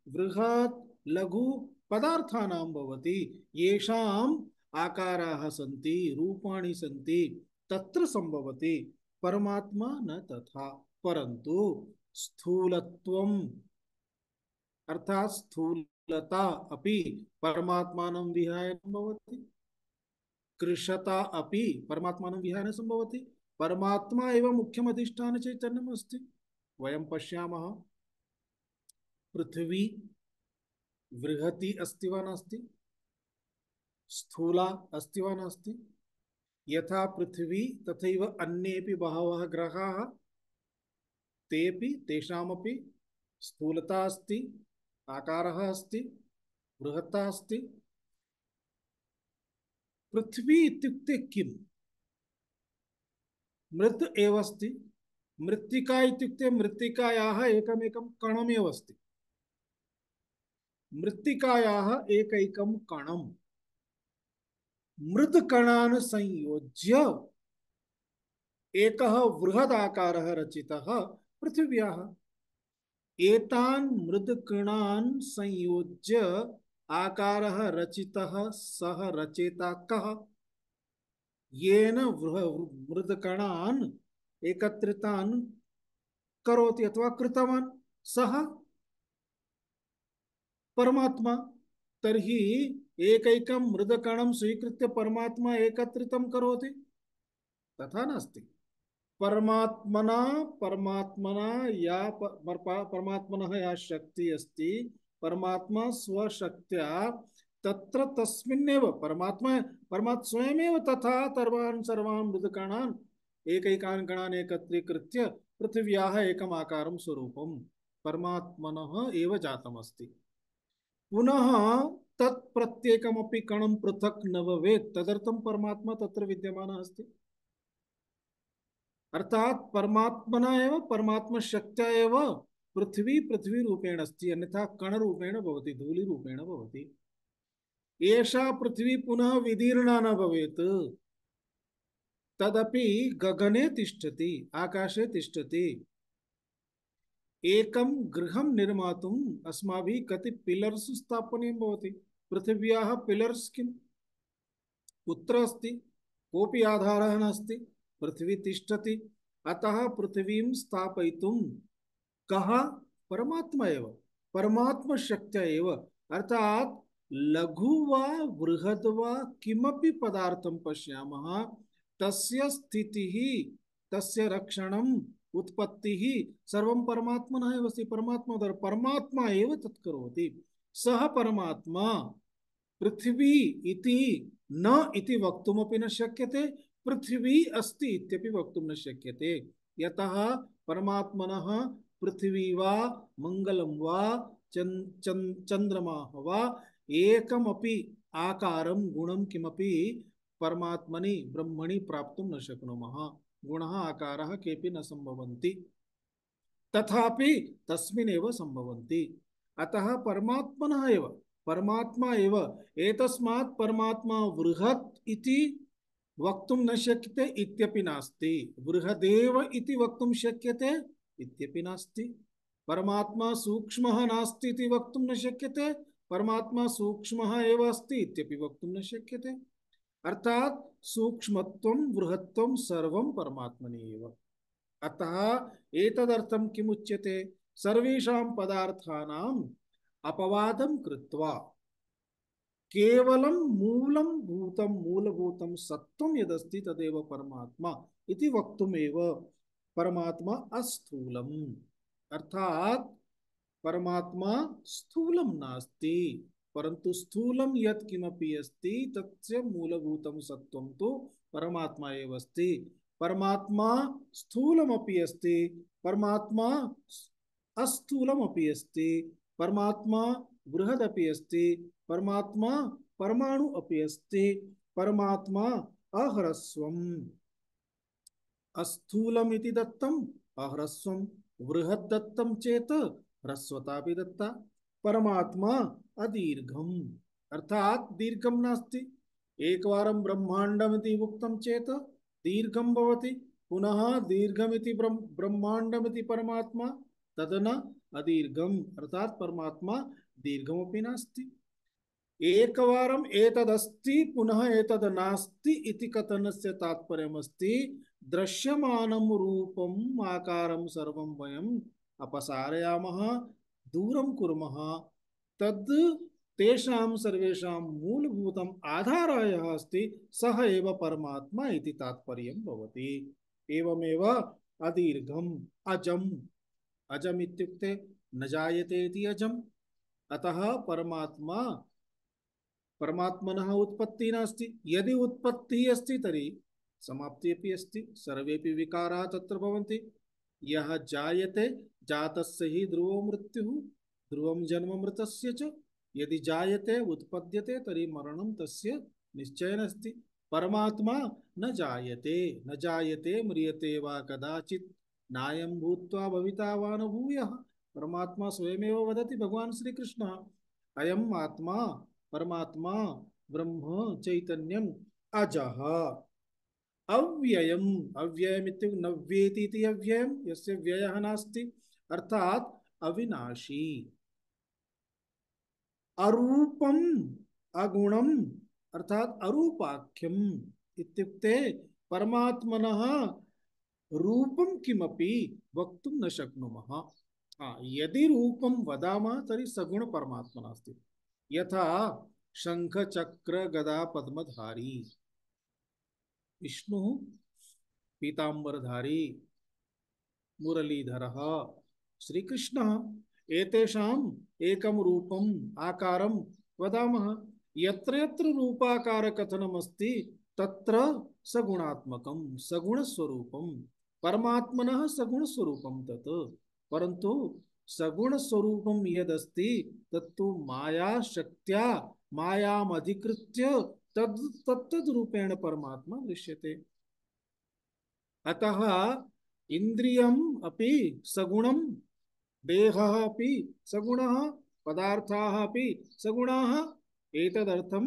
[SPEAKER 1] बृहत्, लघु पदार्थानां भवति, येषाम् आकाराः सन्ति, रूपाणि सन्ति, तत्र संभवति। परमात्मा न तथा, परन्तु स्थूलत्वम् अर्थात स्थूलता अपि परमात्मानं विहाय न भवति, कृशता अपि परमात्मानं विहाय न सम्भवति। परमात्मा एव मुख्यम् अधिष्ठान चैतन्यम् अस्ति। वयं पश्यामः पृथ्वी बृहती अस्ति वा नास्ति, स्थूला अस्ति वा नास्ति। यथा पृथ्वी तथैव अन्येपि बहवः ग्रहाः, तेपि तेषामपि स्थूलता अस्ति, आकारः अस्ति, बृहत्ता अस्ति। पृथ्वी इत्युक्ते किम्? मृत् एव अस्ति। मृत्तिका इत्युक्ते मृत्तिकायाः एकमेकं कणमेव अस्ति। मृत्तिकायाः एकैकं कणं मृद्कणान् संयोज्य एकः बृहदाकारः रचितः पृथिव्याः। एतान् मृद्कणान् संयोज्य आकारः रचितः सः रचेता कः? येन मृद्कणान् एकत्रितान् करोति अथवा कृतवान् सः परमात्मा। तर्हि एकैकं मृद्कणं स्वीकृत्य परमात्मा एकत्रितं करोति? तथा नास्ति। परमात्मना परमात्मना या परमात्मनः या शक्ति अस्ति, परमात्मा स्वशक्त्या तत्र तस्मिन्नेव परमात्मा स्वयमेव तथा सर्वान् मृदकणान् एकैकान् गणान् एकत्रीकृत्य पृथिव्याः एकम् आकारं स्वरूपं परमात्मनः एव जातमस्ति। पुनः तत् प्रत्येकमपि कणं पृथक् न भवेत्, तदर्थं परमात्मा तत्र विद्यमानः अस्ति। अर्थात परमात्मना एव परमात्मशक्त्या एव पृथ्वी रूपेण अस्ति, अन्यथा कण रूपेण भवति, धूलि रूपेण भवति। एषा पृथ्वी पुनः विदीर्णा न भवेत्। तदपि गगने तिष्ठति, आकाशे तिष्ठति। एकं गृहं निर्मातुम् अस्माभिः कति पिलर्स् स्थापनीयं भवति। पृथिव्याः पिलर्स् किम्? कुत्र अस्ति? कोऽपि आधारः नास्ति, पृथ्वी तिष्ठति। अतः पृथ्वीं स्थापयितुं कः? परमात्मा एव, परमात्मा शक्त्या एव। अर्थात लघु वा बृहद् वा किमपि पदार्थं पश्यामः, तस्य स्थितिः, तस्य रक्षणम्, उत्पत्तिः सर्वं परमात्मनः एव अस्ति। परमात्मा एव तत् करोति। सः परमात्मा पृथ्वी इति न इति वक्तुमपि न शक्यते, पृथ्वी अस्ति इत्यपि वक्तुं न शक्यते। यतः परमात्मनः पृथ्वी वा मंगलं वा चंद्रमाः वा एकमपि आकारं गुणं किमपि परमात्मनि ब्रह्मणि प्राप्तुं न शक्नुमः। गुणः आकारः केऽपि न सम्भवन्ति, तथापि तस्मिन्नेव सम्भवन्ति। अतः परमात्मनः एव, परमात्मा एव। एतस्मात् परमात्मा बृहत् इति वक्तुं न शक्यते इत्यपि नास्ति, बृहदेव इति वक्तुं शक्यते इत्यपि नास्ति। परमात्मा सूक्ष्मः नास्ति इति वक्तुं न शक्यते, परमात्मा सूक्ष्मः एव अस्ति इत्यपि वक्तुं न शक्यते। अर्थात सूक्ष्मत्वं बृहत्वं सर्वं परमात्मनि एव। अतः एतदर्थं किमुच्यते? सर्वेषां पदार्थानाम् अपवादं कृत्वा केवलं मूलभूतं सत्त्वं यदस्ति तदेव परमात्मा इति वक्तुमेव परमात्मा अस्थूलम्। अर्थात परमात्मा स्थूलं नास्ति, परन्तु स्थूलं यत् किमपि अस्ति तस्य मूलभूतं सत्त्वं तु परमात्मा एव अस्ति। परमात्मा स्थूलमपि अस्ति, परमात्मा अस्थूलमपि अस्ति, परमात्मा बृहदपि अस्ति, परमात्मा परमाणु अपि अस्ति, परमात्मा अह्रस्वम्। अस्थूलम् इति दत्तम्, अह्रस्वम्। बृहत् दत्तं चेत् ह्रस्वतापि दत्ता। परमात्मा अदीर्घम्, अर्थात दीर्घं नास्ति। एकवारं ब्रह्माण्डमिति उक्तं चेत् दीर्घं भवति, पुनः दीर्घमिति ब्रह्माण्डमिति परमात्मा तद् न अदीर्घम्, अर्थात परमात्मा दीर्घमपि नास्ति। एकवारम् एतदस्ति पुनः एतद् नास्ति इति कथनस्य तात्पर्यमस्ति दृश्यमानं रूपम् आकारं सर्वं वयम् अपसारयामः, दूरं कुर्मः, तद् तेषां सर्वेषां मूलभूतम् आधारः यः अस्ति सः एव परमात्मा इति तात्पर्यं भवति। एवमेव अदीर्घम् अजम्, अजम् इत्युक्ते न जायते इति अजम्। अतः परमात्मनः उत्पत्तिः नास्ति। यदि उत्पत्तिः अस्ति तर्हि समाप्तिः अपि अस्ति। सर्वेपि विकाराः तत्र भवन्ति। यः जायते जातस्य हि ध्रुवो मृत्युः, ध्रुवं जन्म मृतस्य च। यदि जायते उत्पद्यते तर्हि मरणं तस्य निश्चयेन अस्ति। परमात्मा न जायते, न जायते म्रियते वा कदाचित्, नायं भूत्वा भविता वा न भूयः। परमात्मा स्वयमेव वदति, भगवान् श्री कृष्णः, अयम् आत्मा परमात्मा ब्रह्म चैतन्यम् अजः अव्ययम्। अव्ययम् इत्युक्ते न व्येति इति अव्ययम्, यस्य व्ययः नास्ति, अर्थात अविनाशी। अरूपम् अगुणम्, अर्थात अरूपाख्यम् इत्युक्ते परमात्मनः रूपं किमपि वक्तुं न शक्नुमः। यदि रूपं वदामः तर्हि सगुण परमात्मा नास्ति। यथा शंख चक्र गदा पद्मधारी विष्णु, पीतांबरधारी मुरलीधरः श्रीकृष्णः, एतेषाम् एकं रूपम् आकारं वदामः। यत्र यत्र रूपाकार कथनमस्ति तत्र सगुणात्मकं सगुणस्वरूपं, परमात्मनः सगुणस्वरूपं तत्। परन्तु सगुणस्वरूपं यदस्ति तत्तु माया शक्त्या मायाम् अधिकृत्य तत्तद् रूपेण परमात्मा दृश्यते। अतः इंद्रियम् अपि सगुणं, देहः अपि सगुणः, पदार्थाः अपि सगुणाः। एतदर्थं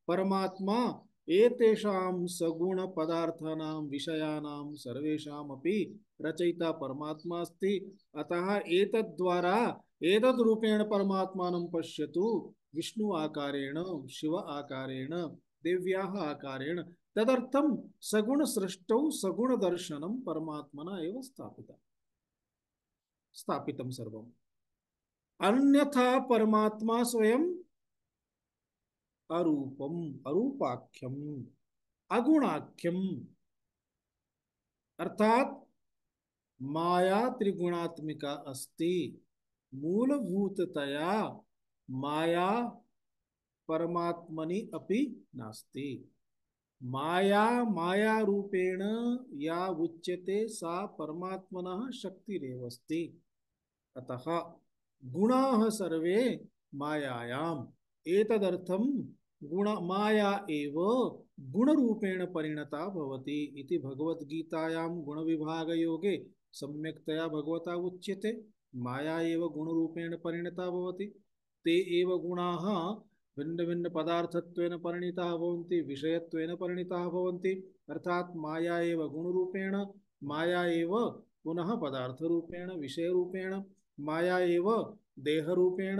[SPEAKER 1] परमात्मा एतेषां सगुण पदार्थानां विषयाणां सर्वेषामपि रचयिता परमात्मा अस्ति। अतः एतद्द्वारा एतद्रूपेण परमात्मानं पश्यतु, विष्णु आकारेण, शिव आकारेण, देव्याः आकारेण। तदर्थं सगुण सृष्टौ सगुण दर्शनं परमात्मना एव स्थापितं सर्वम्। अन्यथा परमात्मा स्वयं अरूपम, अरूपाख्यम, अगुणाख्यम, अर्थात माया त्रिगुणात्मिका अस्ति। मूलभूततया माया परमात्मनि अपि नास्ति। माया माया रूपेण या उच्यते सा परमात्मनः शक्तिरेव अस्ति। अतः गुणाः सर्वे मायायाम्। एतदर्थं गुण माया एव गुणरूपेण परिणता भवति इति भगवद्गीतायां गुणविभागयोगे सम्यक्तया भगवता उच्यते। माया एव गुणरूपेण परिणता भवति। ते एव गुणाः भिन्न भिन्न पदार्थत्वेन परिणताः भवन्ति, विषयत्वेन परिणताः भवन्ति। अर्थात माया एव गुणरूपेण, माया एव पुनः पदार्थरूपेण, विषयरूपेण, माया एव देहरूपेण,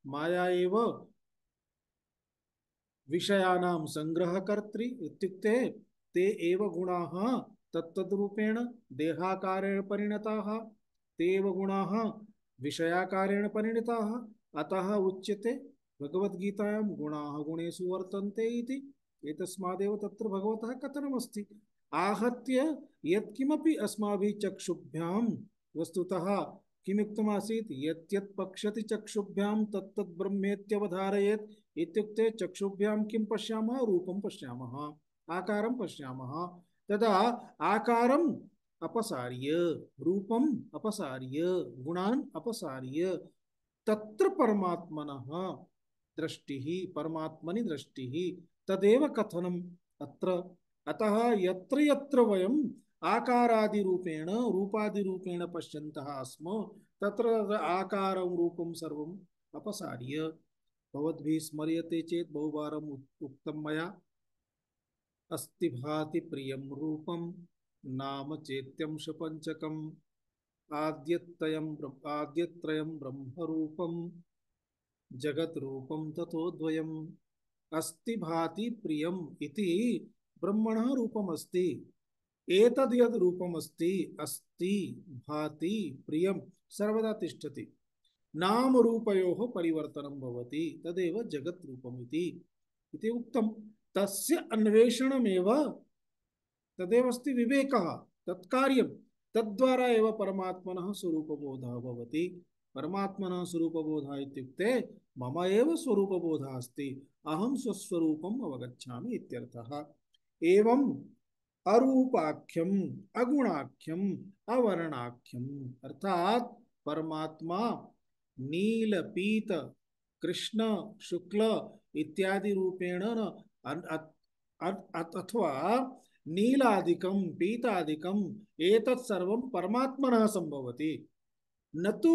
[SPEAKER 1] माया एव विषयानां संग्रहकर्त्री। इत्युक्ते ते एव गुणाः तत्तद्रूपेण देहाकारेण परिणताः, ते एव गुणाः विषयाकारेण परिणताः। अतः उच्यते भगवद्गीतायां गुणाः गुणेषु वर्तन्ते इति। एतस्मादेव तत्र भगवतः कथनमस्ति। आहत्य यत्किमपि अस्माभिः चक्षुभ्यां वस्तुतः किमुक्तमासीत्, यत् यत् पश्यति चक्षुभ्यां तत्तत् ब्रह्मेत्यवधारयेत्। इत्युक्ते चक्षुभ्यां किं पश्यामः, रूपं पश्यामः, आकारं पश्यामः। तदा आकारम् अपसार्य, रूपम् अपसार्य, गुणान् अपसार्य तत्र परमात्मनः दृष्टिः, परमात्मनि दृष्टिः, तदेव कथनम् अत्र। अतः यत्र यत्र वयम् आकारादिरूपेण रूपादिरूपेण पश्यन्तः स्म, तत्र आकारं रूपं सर्वम् अपसार्य। भवद्भिः स्मर्यते चेत् बहुवारम् उक्तं मया, अस्ति भाति प्रियं रूपं नाम चेत्यं शपञ्चकम् आद्यत्रयं ब्रह्मरूपं जगत् रूपं ततोद्वयम्। अस्ति भाति प्रियम् इति ब्रह्मणः रूपम् अस्ति। एतद् यद् रूपम् अस्ति, अस्ति भाति प्रियं, सर्वदा तिष्ठति। नाम रूपयोः परिवर्तनं भवति, तदेव जगत् रूपमिति इति उक्तं। तस्य अन्वेषणमेव तदेव अस्ति विवेकः, तत्कार्यं। तद्द्वारा एव परमात्मनः स्वरूपबोधः भवति। परमात्मनः स्वरूपबोधः इत्युक्ते मम एव स्वरूपबोधः अस्ति, अहं स्वस्वरूपम् अवगच्छामि इत्यर्थः। एवं अरूपाख्यम, अगुणाख्यम, अवर्णाख्यम, अर्थात परमात्मा नील, पीत, कृष्ण, शुक्ल इत्यादि रूपेण अथवा नीलादिकं पीतादिकं एतत् सर्वं परमात्मनः संभवति, न तु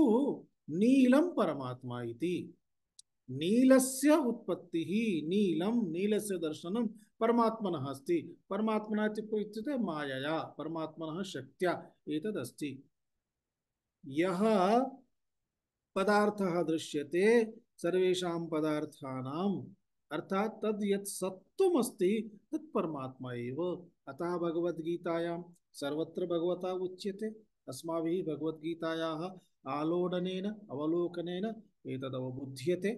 [SPEAKER 1] नीलं परमात्मा इति। नीलस्य उत्पत्तिः, नीलं नीलस्य दर्शनं परमात्मनः अस्ति। परमात्मनः इत्युक्ते मायया, परमात्मनः शक्त्या एतदस्ति। यः पदार्थः दृश्यते सर्वेषां पदार्थानाम्, अर्थात तद् यत् सत्त्वम् अस्ति तत् परमात्मा एव। अतः भगवद्गीतायां सर्वत्र भगवता उच्यते। अस्माभिः भगवद्गीतायाः आलोडनेन अवलोकनेन एतदवबुध्यते।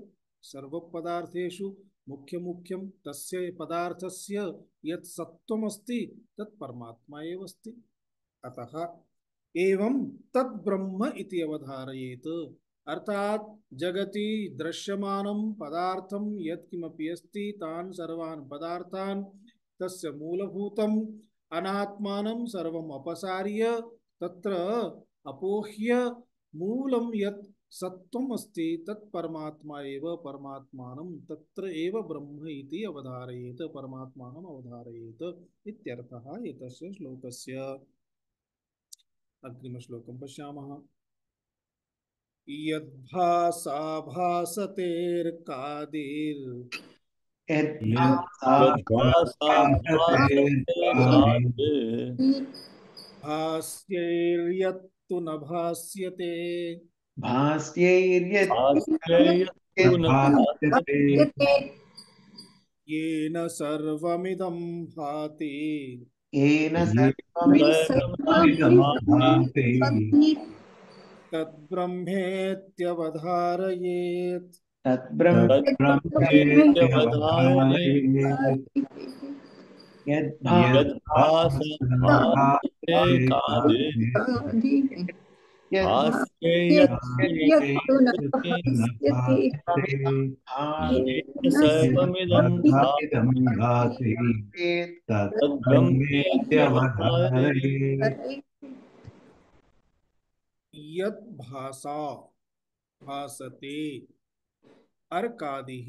[SPEAKER 1] सर्वपदार्थेषु मुख्यं तस्य पदार्थस्य यत् सत्त्वमस्ति तत् परमात्मा एव अस्ति। अतः एवं तद् ब्रह्म इति अवधारयेत्। अर्थात जगति दृश्यमानं पदार्थं यत्किमपि अस्ति तान् सर्वान् पदार्थान् तस्य मूलभूतम् अनात्मानं सर्वम् अपसार्य तत्र अपोह्य मूलं यत् सत्त्वम् अस्ति तत् परमात्मा एव। परमात्मानं तत्र एव ब्रह्म इति अवधारयेत्, परमात्मानम् अवधारयेत् इत्यर्थः एतस्य श्लोकस्य। अग्रिमश्लोकं पश्यामः। यद्भासा भासतेर्कादिर्
[SPEAKER 2] यद्भासा
[SPEAKER 3] यद्भासा
[SPEAKER 2] भासते
[SPEAKER 3] भासते
[SPEAKER 1] भास्यैर्यत्तु न भास्यते
[SPEAKER 3] भास्येयत्तु न भास्यते
[SPEAKER 1] येन सर्वमिदं भाति
[SPEAKER 2] येन
[SPEAKER 3] येन सर्वमिदं भाति
[SPEAKER 1] तद्ब्रह्मेत्यवधारयेत्
[SPEAKER 3] तद्ब्रह्मेत्यवधारयेत्
[SPEAKER 2] यद्भासा
[SPEAKER 3] यद्भासा भासते काले भास्येयत्तु न भास्यते येन सर्वमिदं
[SPEAKER 2] सर्वमिदं
[SPEAKER 3] भाति
[SPEAKER 2] तद्ब्रह्मेत्यवधारयेत्
[SPEAKER 3] तद्ब्रह्मेत्यवधारयेत्
[SPEAKER 1] यत् भासा भासते अर्कादिः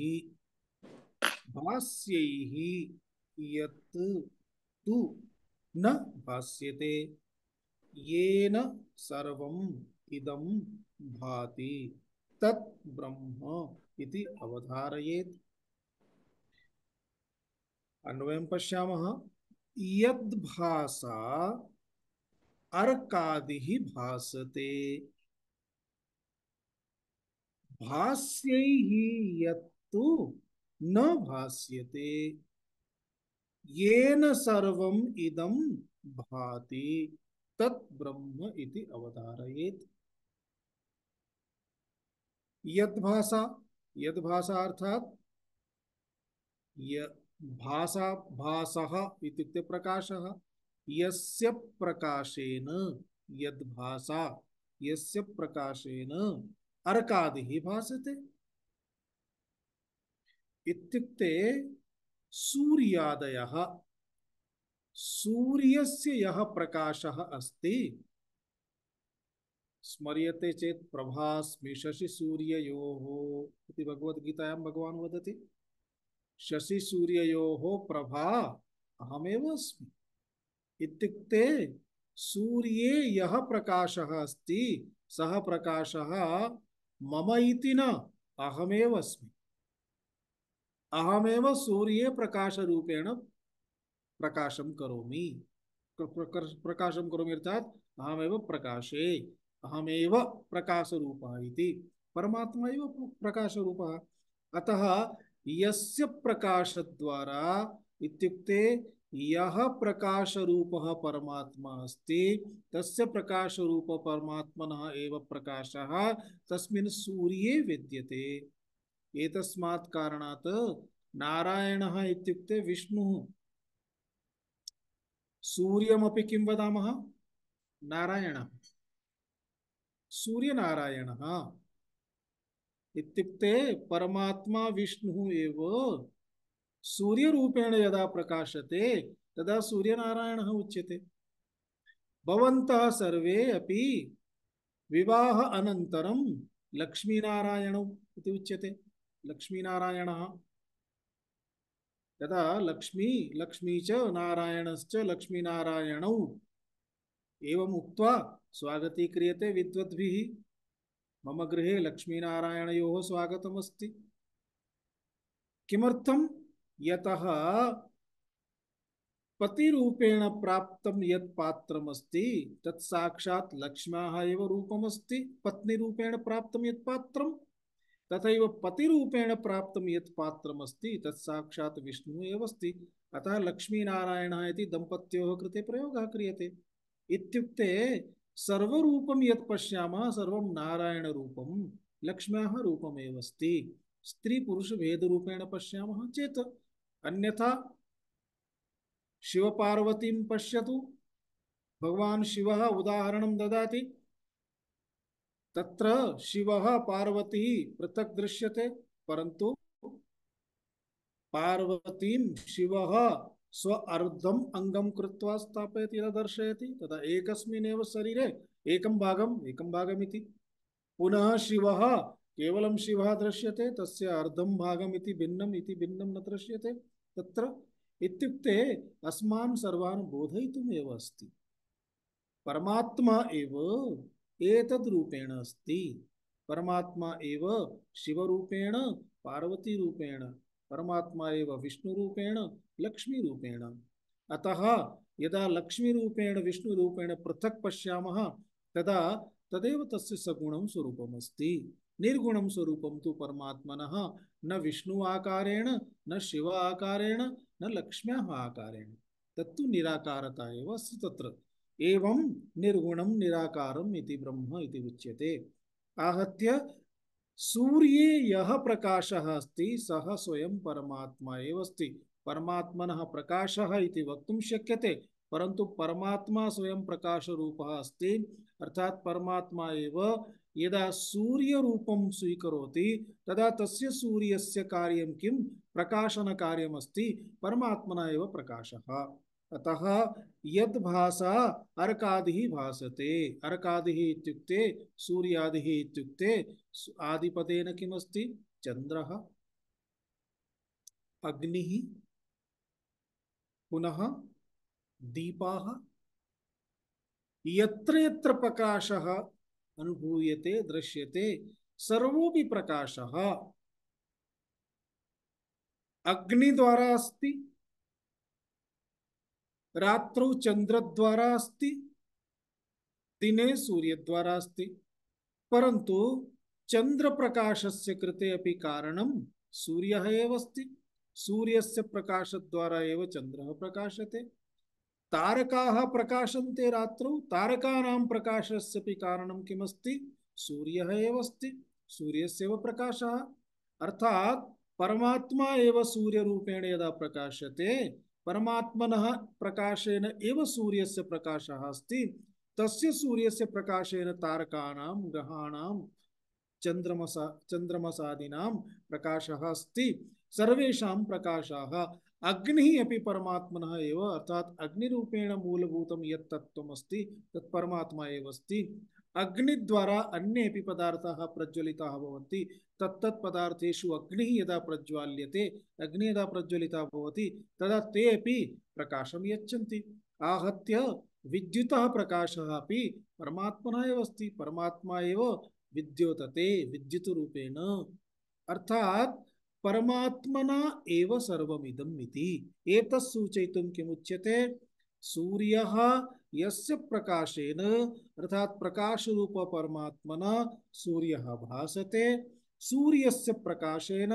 [SPEAKER 1] भास्यैः यत् तु न भास्यते येन सर्वम् इदं भाति तत् ब्रह्म इति अवधारयेत्। अन्वयं पश्यामः। यद् भासा अर्कादिः भासते भास्यैः यत्तु न भास्यते येन सर्वम् इदं भाति तत् ब्रह्म इति अवधारयेत्। यद्भासा यद्भासा अर्थात भासा भासः इत्युक्ते प्रकाशः यस्य प्रकाशेन यद्भासा यस्य प्रकाशेन अर्कादिः भासते इत्युक्ते सूर्यादयः सूर्यस्य यः प्रकाशः अस्ति स्मर्यते चेत् प्रभास्मि शशि सूर्ययोः इति भगवद्गीतायां भगवान् वदति। शशि सूर्ययोः प्रभा अहमेव अस्मि इत्युक्ते सूर्ये यः प्रकाशः अस्ति सः प्रकाशः मम इति न अहमेव अस्मि। अहमेव सूर्ये प्रकाशरूपेण प्रकाशं करोमि प्रकाशं करोमि अर्थात अहमेव प्रकाशे अहमेव प्रकाशरूपः इति परमात्मा एव प्रकाशरूपः। अतः यस्य प्रकाशद्वारा इत्युक्ते यः प्रकाशरूपः परमात्मा अस्ति तस्य प्रकाशरूप परमात्मनः एव प्रकाशः तस्मिन् सूर्ये विद्यते। एतस्मात् कारणात् नारायणः इत्युक्ते विष्णुः। सूर्यमपि किं वदामः नारायणः सूर्यनारायणः इत्युक्ते परमात्मा विष्णुः एव सूर्यरूपेण यदा प्रकाशते तदा सूर्यनारायणः उच्यते। भवन्तः सर्वे अपि विवाह अनन्तरं लक्ष्मीनारायणौ इति उच्यते। लक्ष्मीनारायणः यदा लक्ष्मी च नारायणश्च लक्ष्मीनारायणौ एवं उक्त्वा स्वागतीक्रियते विद्वद्भिः। मम गृहे लक्ष्मीनारायणयोः स्वागतमस्ति। किमर्थं यतः पतिरूपेण प्राप्तं यत् पात्रमस्ति तत् साक्षात् लक्ष्म्याः एव रूपमस्ति। पत्नीरूपेण प्राप्तं यत् पात्रं तथैव पतिरूपेण प्राप्तं यत् पात्रमस्ति तत् साक्षात् विष्णुः एव अस्ति। अतः लक्ष्मीनारायणः इति दम्पत्योः कृते प्रयोगः क्रियते। इत्युक्ते सर्वरूपं यत् पश्यामः सर्वं नारायणरूपं लक्ष्म्याः रूपमेव अस्ति। स्त्रीपुरुषभेदरूपेण पश्यामः चेत् अन्यथा शिवपार्वतीं पश्यतु। भगवान् शिवः उदाहरणं ददाति। तत्र शिवः पार्वती पृथक् दृश्यते परन्तु पार्वतीं शिवः स्व अर्धम् अंगं कृत्वा स्थापयति यदा दर्शयति तदा एकस्मिन्नेव शरीरे एकं भागमिति। पुनः शिवः केवलं शिवः दृश्यते तस्य अर्धं भागमिति भिन्नं न दृश्यते तत्र। इत्युक्ते अस्मान् सर्वान् बोधयितुमेव अस्ति। परमात्मा एव एतद् रूपेण अस्ति। परमात्मा एव शिवरूपेण पार्वतीरूपेण परमात्मा एव विष्णुरूपेण लक्ष्मीरूपेण। अतः यदा लक्ष्मीरूपेण विष्णुरूपेण पृथक् पश्यामः तदा तदेव तस्य सगुणं स्वरूपमस्ति। निर्गुणं स्वरूपं तु परमात्मनः न विष्णु आकारेण न शिव आकारेण न लक्ष्म्याः आकारेण, तत्तु निराकारता एव अस्ति तत्र। एवं निर्गुणं निराकारम् इति ब्रह्म इति उच्यते। आहत्य सूर्ये यः प्रकाशः अस्ति सः स्वयं परमात्मा एव अस्ति। परमात्मनः प्रकाशः इति वक्तुं शक्यते, परन्तु परमात्मा स्वयं प्रकाशरूपः अस्ति। अर्थात् परमात्मा एव यदा सूर्यरूपं स्वीकरोति तदा तस्य सूर्यस्य कार्यं किं? प्रकाशनकार्यमस्ति। परमात्मना एव प्रकाशः। अतः यद् भासा अर्कादिः भासते। अर्कादिः इत्युक्ते सूर्यादिः इत्युक्ते आदिपदेन किमस्ति? चन्द्रः, अग्निः, पुनः दीपाः। यत्र यत्र प्रकाशः अनुभूयते दृश्यते सर्वोऽपि प्रकाशः अग्निद्वारा अस्ति, रात्रौ चन्द्रद्वारा अस्ति, दिने सूर्यद्वारा अस्ति। परन्तु चन्द्रप्रकाशस्य कृते अपि कारणं सूर्यः एव अस्ति। सूर्यस्य प्रकाशद्वारा एव चन्द्रः प्रकाशते। तारकाः प्रकाशन्ते रात्रौ, तारकानां प्रकाशस्यपि कारणं किमस्ति? सूर्यः एव अस्ति, सूर्यस्यैव प्रकाशः। अर्थात् परमात्मा एव सूर्यरूपेण यदा प्रकाशते, परमात्मनः प्रकाशेन एव सूर्यस्य प्रकाशः अस्ति। तस्य सूर्यस्य प्रकाशेन तारकानां, ग्रहाणां, चन्द्रमसादीनां प्रकाशः अस्ति। सर्वेषां प्रकाशाः। अग्निः अपि परमात्मनः एव, अर्थात् अग्निरूपेण मूलभूतं यत् तत्त्वम् अस्ति तत् परमात्मा एव अस्ति। अग्निद्वारा अन्येऽपि पदार्थाः प्रज्वलिताः भवन्ति। तत्तत् पदार्थेषु अग्निः यदा प्रज्वाल्यते, अग्निः यदा प्रज्वलिता भवति तदा ते अपि प्रकाशं यच्छन्ति। आहत्य विद्युतः प्रकाशः अपि परमात्मनः एव अस्ति। परमात्मा एव विद्योतते विद्युत रूपेण। अर्थात् परमात्मना एव सर्वमिदम् इति। एतत् सूचयितुं किमुच्यते? सूर्यः यस्य प्रकाशेन अर्थात् प्रकाशरूप परमात्मना सूर्यः भासते, सूर्यस्य प्रकाशेन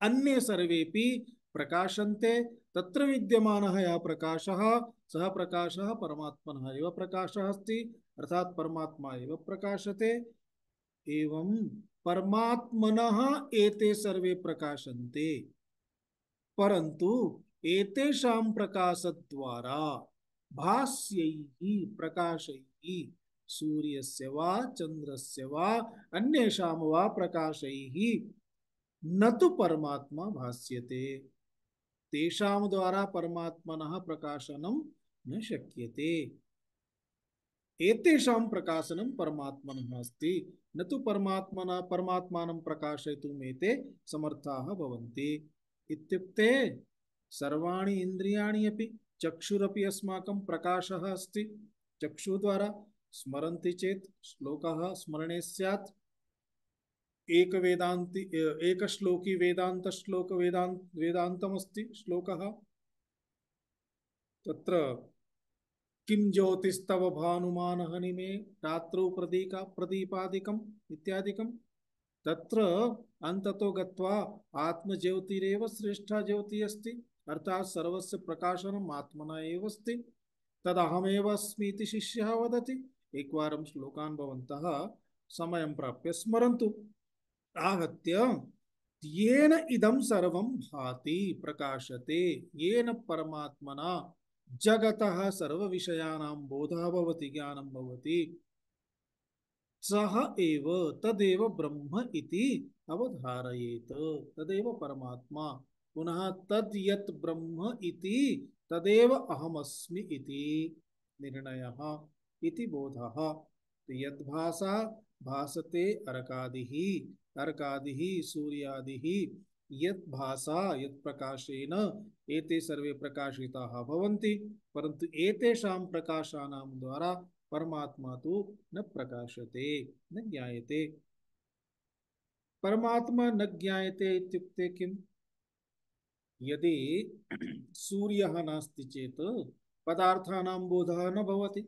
[SPEAKER 1] अन्ये सर्वेपि प्रकाशन्ते। तत्र विद्यमानः यः प्रकाशः सः प्रकाशः परमात्मनः एव प्रकाशः अस्ति, अर्थात् परमात्मा एव प्रकाशते। एवं परमात्मनः एते सर्वे प्रकाशन्ते, परन्तु एतेषां प्रकाशद्वारा भास्यैः प्रकाशैः सूर्यस्य वा चन्द्रस्य वा अन्येषां वा प्रकाशैः न तु परमात्मा भास्यते। तेषां द्वारा परमात्मनः प्रकाशनं न शक्यते। एतेषां प्रकाशनं परमात्मनः अस्ति, न तु परमात्मानं प्रकाशयितुम् एते समर्थाः भवन्ति। इत्युक्ते सर्वाणि इन्द्रियाणि अपि, चक्षुरपि अस्माकं प्रकाशः अस्ति। चक्षुद्वारा स्मरन्ति चेत् श्लोकः स्मरणे स्यात्। एकश्लोकी वेदान्तमस्ति श्लोकः। तत्र किं ज्योतिस्तव भानुमान हनिमे रात्रौ प्रदीपादिकम् इत्यादिकं। तत्र अन्ततो गत्वा आत्मज्योतिरेव श्रेष्ठा ज्योतिः अस्ति, अर्थात् सर्वस्य प्रकाशनम् आत्मना एव अस्ति। तदहमेव अस्मि इति शिष्यः वदति। एकवारं श्लोकान् भवन्तः समयं प्राप्य स्मरन्तु। आहत्य येन इदं सर्वं भाति प्रकाशते, येन परमात्मना जगतः सर्वविषयाणां बोधः भवति, ज्ञानं भवति, सः एव तदेव ब्रह्म इति अवधारयेत। तदेव परमात्मा। पुनः तद् यत् ब्रह्म इति तदेव अहमस्मि इति निर्णयः इति बोधः। यद्भासा भासते अर्कादिः सूर्यादिः यत् भासा यत् प्रकाशेन एते सर्वे प्रकाशिताः भवन्ति, परन्तु एतेषां प्रकाशानां द्वारा परमात्मा तु न प्रकाशते, न ज्ञायते। परमात्मा न ज्ञायते इत्युक्ते किम्? यदि सूर्यः नास्ति चेत् पदार्थानां बोधः न भवति।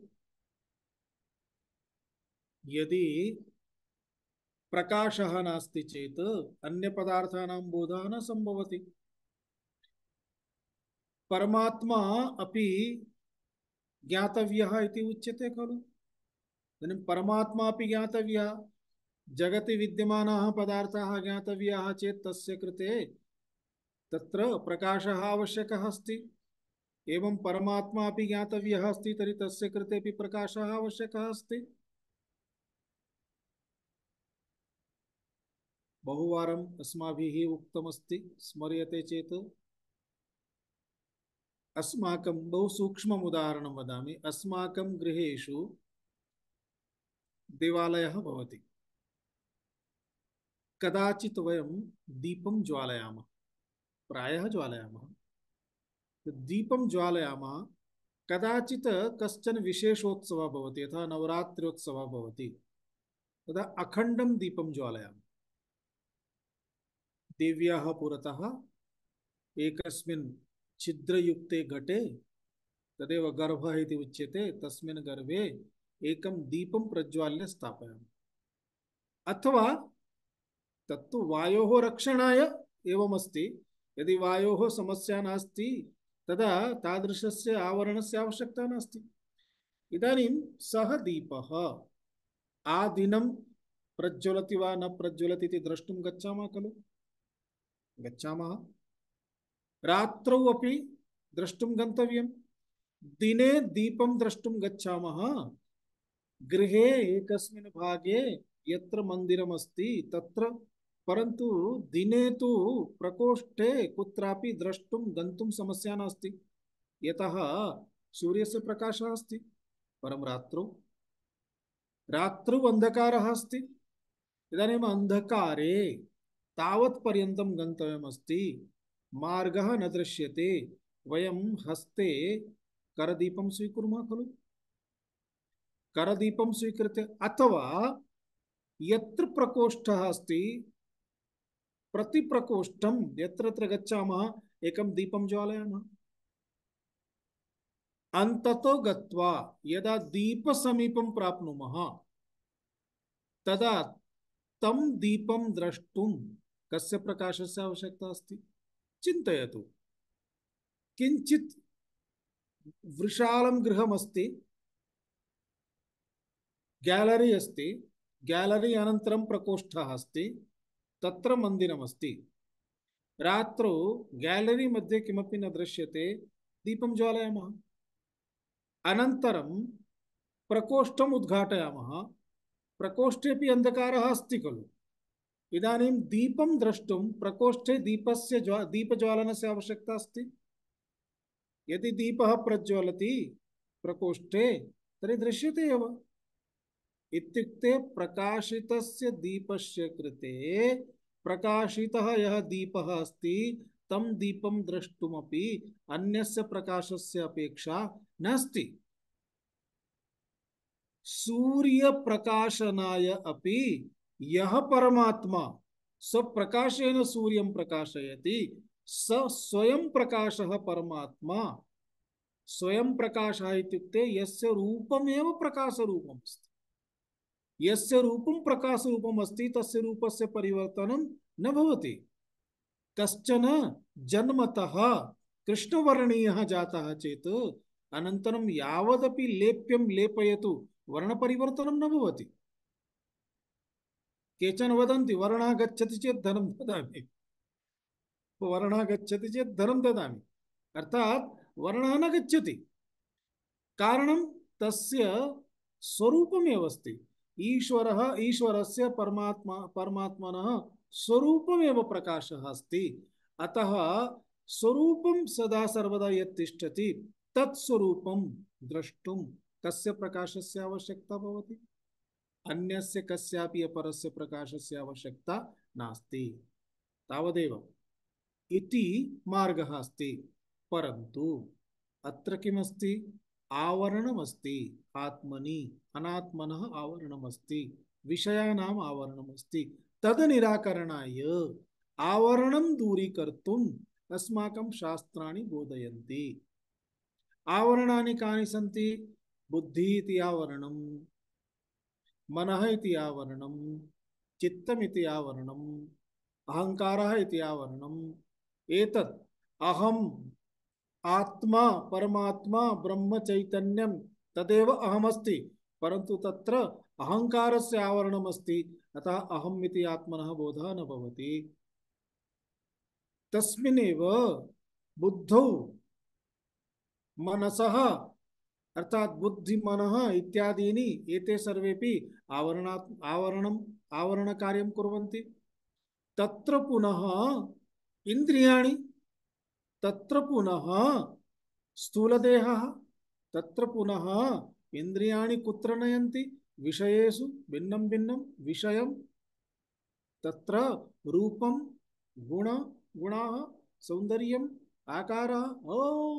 [SPEAKER 1] यदि प्रकाशः नास्ति चेत् अन्य पदार्थानां बोधः न संभवति। परमात्मा अपि ज्ञातव्यः इति उच्यते खलु। इदानीं परमात्मा अपि ज्ञातव्यः। जगति विद्यमानाः पदार्थाः ज्ञातव्याः चेत् तस्य कृते तत्र प्रकाशः आवश्यकः अस्ति। एवं परमात्मा अपि ज्ञातव्यः अस्ति, तर्हि तस्य कृते अपि प्रकाशः आवश्यकः अस्ति। बहुवारम् अस्माभिः उक्तमस्ति, स्मर्यते चेत्। अस्माकं बहु सूक्ष्मम् उदाहरणं वदामि। अस्माकं गृहेषु देवालयः भवति। कदाचित् वयं दीपं ज्वालयामः, प्रायः ज्वालयामः। दीपं ज्वालयामः, कदाचित् कश्चन विशेषोत्सवः भवति, यथा नवरात्र्योत्सवः भवति, तदा अखण्डं दीपं ज्वालयामः। देव्याः पुरतः एकस्मिन् छिद्रयुक्ते घटे, तदेव गर्भः इति उच्यते, तस्मिन् गर्भे एकं दीपं प्रज्वाल्य स्थापयामः। अथवा तत्तु वायोः रक्षणाय एवमस्ति। यदि वायोः समस्या नास्ति तदा तादृशस्य आवरणस्य आवश्यकता नास्ति। इदानीं सः दीपः आदिनं प्रज्वलति वा न प्रज्वलति इति द्रष्टुं गच्छामः खलु। गच्छामः। रात्रौ अपि द्रष्टुं गन्तव्यं। दिने दीपं द्रष्टुं गच्छामः। गृहे एकस्मिन् भागे यत्र मन्दिरमस्ति तत्र, परन्तु दिने तु प्रकोष्ठे कुत्रापि द्रष्टुं गन्तुं समस्या नास्ति, यतः सूर्यस्य प्रकाशः अस्ति। परं रात्रौ अन्धकारः अस्ति। इदानीम् अन्धकारे तावत् पर्यन्तं गन्तव्यमस्ति, मार्गः न दृश्यते। वयं हस्ते करदीपं स्वीकुर्मः खलु। करदीपं स्वीकृत्य, अथवा यत्र प्रकोष्ठः अस्ति प्रतिप्रकोष्ठं यत्र यत्र गच्छामः एकं दीपं ज्वालयामः। अन्ततो गत्वा यदा दीपसमीपं प्राप्नुमः तदा तं दीपं द्रष्टुं कस्य प्रकाशस्य आवश्यकता अस्ति? चिन्तयतु। किञ्चित् विशालं गृहमस्ति, ग्यालरी अस्ति, ग्यालरी अनन्तरं प्रकोष्ठः अस्ति, तत्र मन्दिरमस्ति। रात्रौ ग्यालरी मध्ये किमपि न दृश्यते, दीपं ज्वालयामः। अनन्तरं प्रकोष्ठम् उद्घाटयामः। प्रकोष्ठेपि अन्धकारः अस्ति खलु। इदानीं दीपं द्रष्टुं प्रकोष्ठे दीपज्वालनस्य आवश्यकता अस्ति। यदि दीपः प्रज्वलति प्रकोष्ठे तर्हि दृश्यते एव। इत्युक्ते प्रकाशितस्य दीपस्य कृते प्रकाशितः यः दीपः अस्ति तं दीपं द्रष्टुमपि अन्यस्य प्रकाशस्य अपेक्षा नास्ति। सूर्य प्रकाशनाय अपि यः परमात्मा स्वप्रकाशेन सूर्यं प्रकाशयति स स्वयं प्रकाशः परमात्मा। स्वयं प्रकाशः इत्युक्ते यस्य रूपमेव प्रकाशरूपम् अस्ति। यस्य रूपं प्रकाशरूपम् अस्ति तस्य रूपस्य परिवर्तनं न भवति। कश्चन जन्मतः कृष्णवर्णीयः जातः चेत् अनन्तरं यावदपि लेप्यं लेपयतु वर्णपरिवर्तनं न भवति। केचन वदन्ति वर्णः गच्छति चेत् धनं ददामि, वर्णः गच्छति चेत् धनं ददामि, अर्थात् वर्णः न गच्छति। कारणं तस्य स्वरूपमेव अस्ति। ईश्वरस्य परमात्मनः स्वरूपमेव प्रकाशः अस्ति। अतः स्वरूपं सदा सर्वदा यत् तिष्ठति तत् स्वरूपं द्रष्टुं कस्य प्रकाशस्य आवश्यकता भवति? अन्यस्य कस्यापि अपरस्य प्रकाशस्य आवश्यकता नास्ति। तावदेव इति मार्गः अस्ति। परन्तु अत्र किमस्ति? आवरणमस्ति। आत्मनि अनात्मनः आवरणमस्ति, विषयानाम् आवरणमस्ति। तद् निराकरणाय आवरणं दूरीकर्तुं अस्माकं शास्त्राणि बोधयन्ति। आवरणानि कानि सन्ति? बुद्धि इति आवरणं, मनः इति आवरणं, चित्तमिति आवरणम्, अहंकारः इति आवरणम्। एतत् अहम् आत्मा परमात्मा ब्रह्म चैतन्यं तदेव अहमस्ति, परन्तु तत्र अहंकारस्य आवरणमस्ति, अतः अहम् इति आत्मनः बोधः न भवति। तस्मिन्नेव बुद्धौ मनसः अर्थात बुद्धि मनः इत्यादीनि एते सर्वेपि आवरण कार्यं कुर्वन्ति। तत्र पुनः इंद्रियाणि, तत्र पुनः स्थूलदेहः, तत्र पुनः इंद्रियाणि कुत्र नयन्ति? विषयेषु भिन्नं भिन्नं विषयं, तत्र रूपं गुण गुणाः सौन्दर्यम् आकारः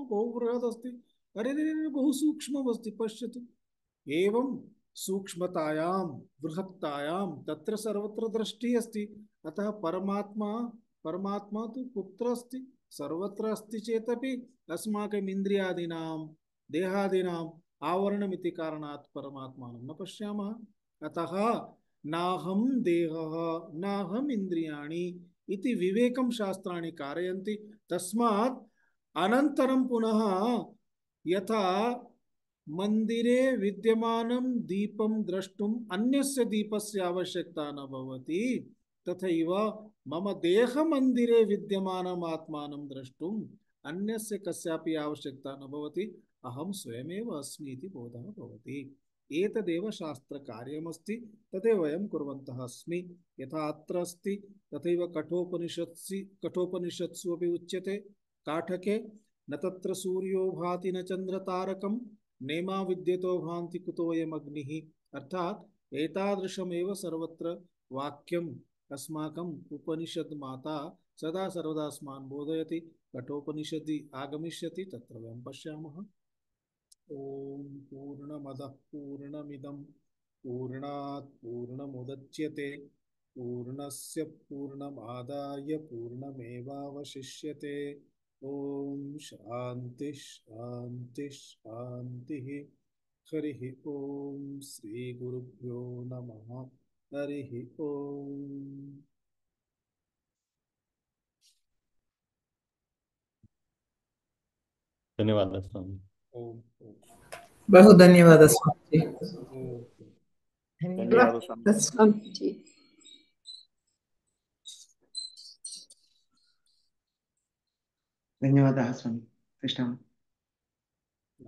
[SPEAKER 1] बहु बृहत् अस्ति। अरे बहु सूक्ष्मम् अस्ति, पश्यतु। एवं सूक्ष्मतायां बृहत्तायां तत्र सर्वत्र दृष्टिः अस्ति। अतः परमात्मा परमात्मा तु कुत्र अस्ति? सर्वत्र अस्ति चेदपि अस्माकम् इन्द्रियादीनां देहादीनाम् आवरणमिति कारणात् परमात्मानं न पश्यामः। अतः नाहं देहः नाहम् इन्द्रियाणि इति विवेकं शास्त्राणि कारयन्ति। तस्मात् अनन्तरं पुनः यथा मंदिरे विद्यमानं दीपं द्रष्टुम् अन्यस्य दीपस्य आवश्यकता न भवति, तथैव मम देहमन्दिरे विद्यमानम् आत्मानं द्रष्टुम् अन्यस्य कस्यापि आवश्यकता न भवति, अहं स्वयमेव अस्मि इति बोधः भवति। एतदेव शास्त्रकार्यमस्ति, तदेव वयं कुर्वन्तः अस्मि। यथा अत्र अस्ति तथैव कठोपनिषत्सु अपि उच्यते काठके, न तत्र सूर्यो भाति न चन्द्रतारकं नेमा विद्यतो भान्ति कुतोऽयम् अग्निः। अर्थात एतादृशमेव सर्वत्र वाक्यम् अस्माकम् उपनिषद् माता सदा सर्वदा अस्मान् बोधयति। कठोपनिषदि आगमिष्यति, तत्र वयं पश्यामः। ओम पूर्णमदः पूर्णमिदं पूर्णात् पूर्णमुदच्यते पूर्णस्य पूर्णमादाय पूर्णमेवावशिष्यते। ओम शांति शांति शांति। हरिः ओम श्री गुरुभ्यो नमः। हरिः ओम।
[SPEAKER 3] धन्यवाद स्वामी।
[SPEAKER 1] ओम
[SPEAKER 4] बहु धन्यवाद स्वामी।
[SPEAKER 1] ओम।
[SPEAKER 5] धन्यवाद स्वामी।
[SPEAKER 6] स्वामी जी।
[SPEAKER 2] धन्यवादः स्वामी। कृष्णं